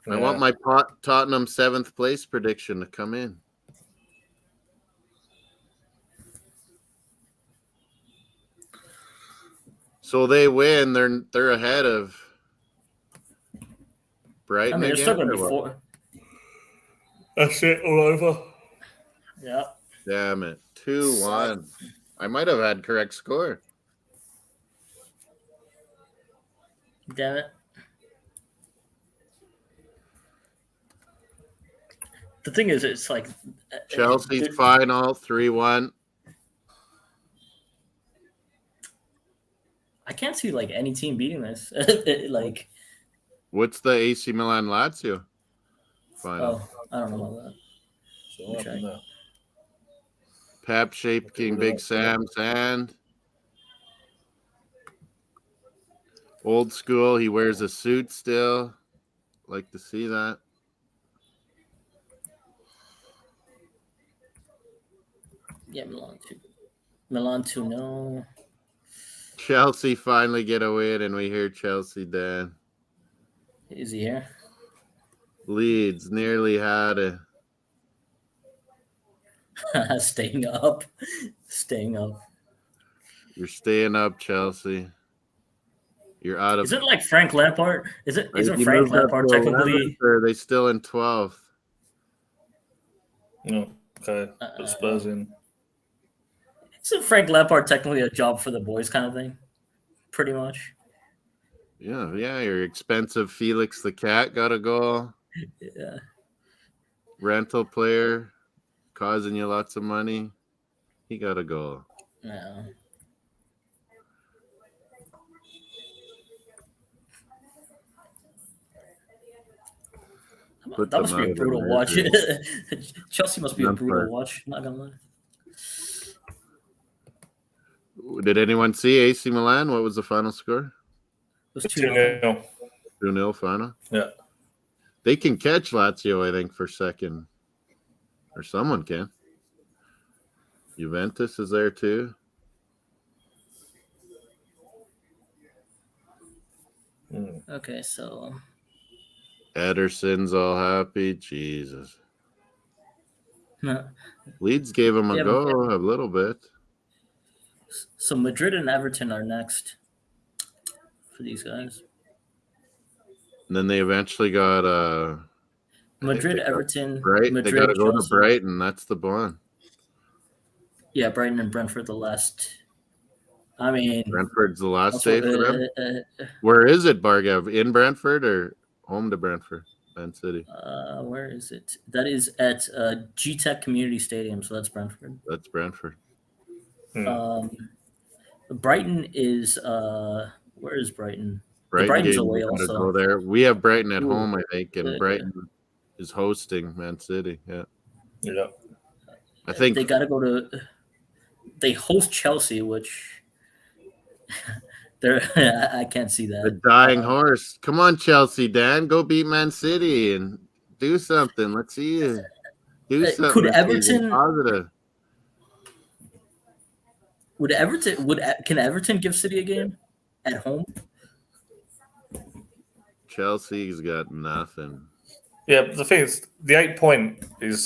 I Yeah. want my Tottenham 7th place prediction to come in. So they win. They're ahead of Brighton. I mean, there's again, still going to or be what? 4. That's it, all over. Yeah. Damn it. 2-1. I might have had correct score. Damn it. The thing is, it's like Chelsea's final 3-1. I can't see like any team beating this. Like, What's the AC Milan Lazio final? oh, I don't know about that. So what happened there? Pep shaking Big Sam's hand. Old school. He wears a suit still. Like to see that. Yeah, Milan 2-0. Chelsea finally get a win, and we hear Chelsea Dan. Is he here? Leeds nearly had it. Staying up. You're staying up, Chelsea. You're out of. Is it like Frank Lampard? Isn't You Frank moved up Lampard to technically? 11th, or are they still in 12th? No, okay. Put Spurs in. Isn't Frank Lampard technically a job for the boys kind of thing? Pretty much. Yeah. Your expensive Felix the Cat got a goal. Yeah. Rental player causing you lots of money. He got a goal. Yeah. Put That must them be a out of brutal their watch. misery. Chelsea must be a Lampard. brutal watch. Not gonna lie. Did anyone see AC Milan? What was the final score? It was 2-0. 2-0. 2-0 final. Yeah. They can catch Lazio, I think, for second. Or someone can. Juventus is there too. Okay, so Ederson's all happy. Jesus. no. Leeds gave him a Yeah, go a little bit. So Madrid and Everton are next for these guys. And then they eventually got Madrid, they got Everton, Brighton. Madrid, They got to go to Chelsea. Brighton. That's the one. Yeah, Brighton and Brentford the last I mean, Brentford's the last that's day what- for them. Where is it, Bargav? In Brentford or home to Brentford, Man City? where is it? That is at G-Tech Community Stadium, so that's Brentford. That's Brentford. Brighton is where is Brighton? Brighton's Brighton's away going to also. go there. We have Brighton at Ooh. home, I think, and Yeah. Brighton is hosting Man City. Yeah, Yeah. I think They got to go to. They host Chelsea, which they're. I can't see the that. dying horse. Come on, Chelsea, Dan, go beat Man City and do something. Let's see you do something. Could this season. Everton- Positive? Can Everton give City a game at home? Chelsea's got nothing. Yeah, but the thing is, the 8 point is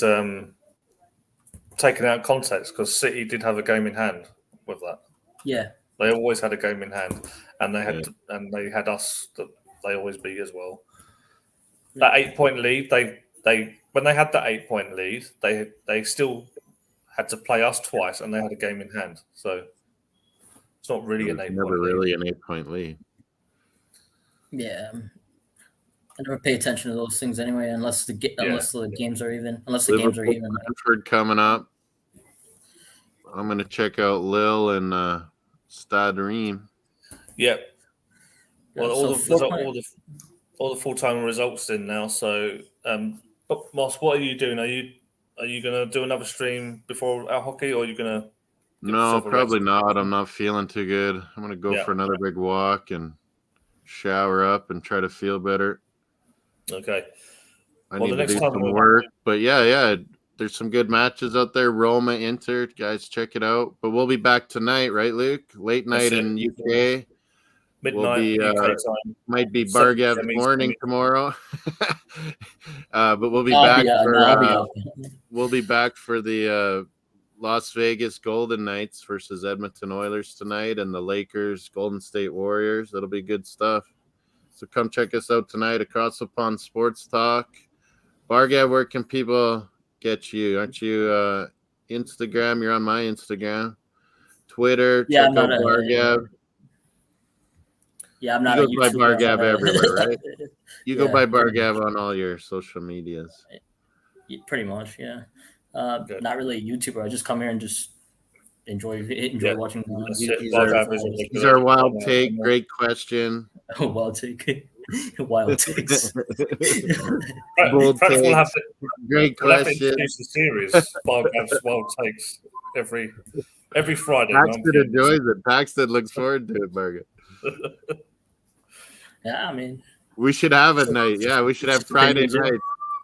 taken out of context because City did have a game in hand with that. Yeah, They always had a game in hand, and they had Yeah. they had us that they always beat as well. That 8 point lead, they when they had that 8 point lead, they still had to play us twice, and they had a game in hand. So it's not really It an was 8 never point lead. really an 8-point lead. yeah. I never pay attention to those things anyway, unless the games are even. Unless the games are Liverpool, even. Brentford coming up. I'm going to check out Lille and Stade Reims. Yeah. Well, So all the full time results in now. So, Moss, what are you doing? Are you going to do another stream before our hockey, or are you going to? No, yourself a probably rest? not. I'm not feeling too good. I'm going to go Yeah. for another big walk and shower up and try to feel better. Okay. I Well, need the to next do time some we'll- work. But yeah. There's some good matches out there. Roma, Inter. Guys, check it out. But we'll be back tonight, right, Luke? Late night That's it. in UK. Midnight be, UK time. Might be 7 Bargav's p.m. morning Eastern. tomorrow. But we'll be I'll back be out. for No, I'll be out. we'll be back for the Las Vegas Golden Knights versus Edmonton Oilers tonight, and the Lakers Golden State Warriors. That'll be good stuff. So come check us out tonight. Across the Pond Sports Talk. Bargav, where can people get you? Aren't you Instagram? You're on my Instagram. Twitter. Yeah, check I'm not out Bargav. Yeah, I'm not. You a go by YouTuber, Bargav I'm not a- everywhere, right? You go Yeah, by pretty Bargav on all your social medias. Pretty much, yeah. Good. Not really a YouTuber. I just come here and just enjoy Yeah. watching. That's He's it. our- Bargav is a These regular- are wild take. Great question. Wild take. Wild takes. Bold Perhaps we'll take. have to Great We'll have to question. introduce the series, Bargav's Wild Takes, every Friday. Paxton enjoys it. Paxton looks forward to it, Bargav. Yeah, I mean, We should have a night. Yeah, we should have Friday Opinions, yeah. night.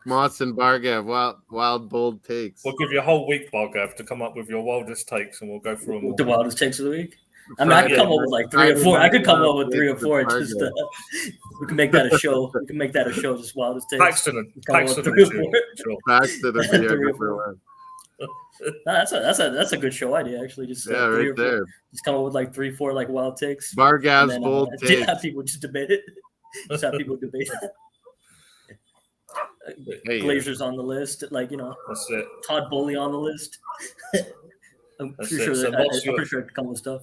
Moss and Bargav, wild, bold takes. We'll give you a whole week, Bargav, to come up with your wildest takes, and we'll go through them all. the wildest takes of the week. I mean, I could Friday come up with like 3 or Friday 4. I night could come up wild with 3 or takes 4. with Just Bargav. we can make that a show. We can make that a show. Just wildest takes. Paxton, Come on, Paxton, 3 or 4. sure. Paxton would be our 3 or number 4. one. No, that's a good show idea actually. Just Yeah, 3 right or 4. there. Just come up with like 3, 4 like wild takes. and Bargav's then, bold just takes. have people just debate it. Just have people debate it. Hey, Glazer's on the list, like That's it. Todd Bowley on the list. I'm That's pretty it. sure So that, what's I'm your- pretty sure I could come with stuff.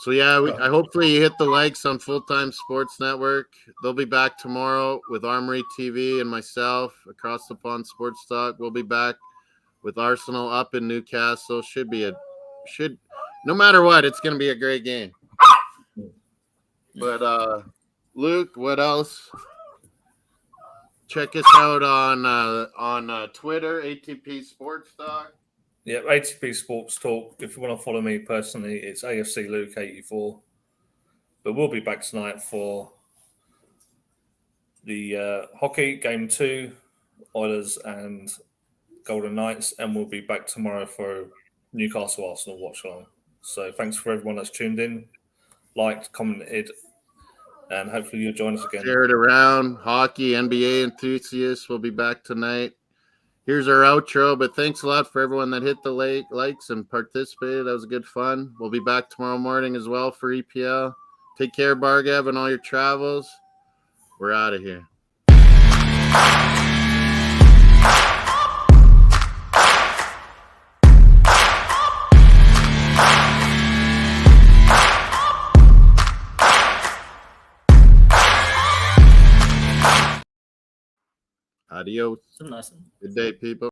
So yeah, I hopefully you hit the likes on Full Time Sports Network. They'll be back tomorrow with Armory TV and myself. Across the Pond Sports Talk. We'll be back with Arsenal up in Newcastle. No matter what, it's going to be a great game. But Luke, what else? Check us out on Twitter, ATP Sports Talk. Yeah, ATP Sports Talk. If you want to follow me personally, it's AFC Luke 84. But we'll be back tonight for the hockey game 2, Oilers and Golden Knights, and we'll be back tomorrow for Newcastle Arsenal watch along. So thanks for everyone that's tuned in, liked, commented, and hopefully you'll join us again. Share it around. Hockey, NBA enthusiasts will be back tonight. Here's our outro, but thanks a lot for everyone that hit the likes and participated. That was good fun. We'll be back tomorrow morning as well for EPL. Take care, Bargav, and all your travels. We're out of here. Adios. Some nice. Good day, people.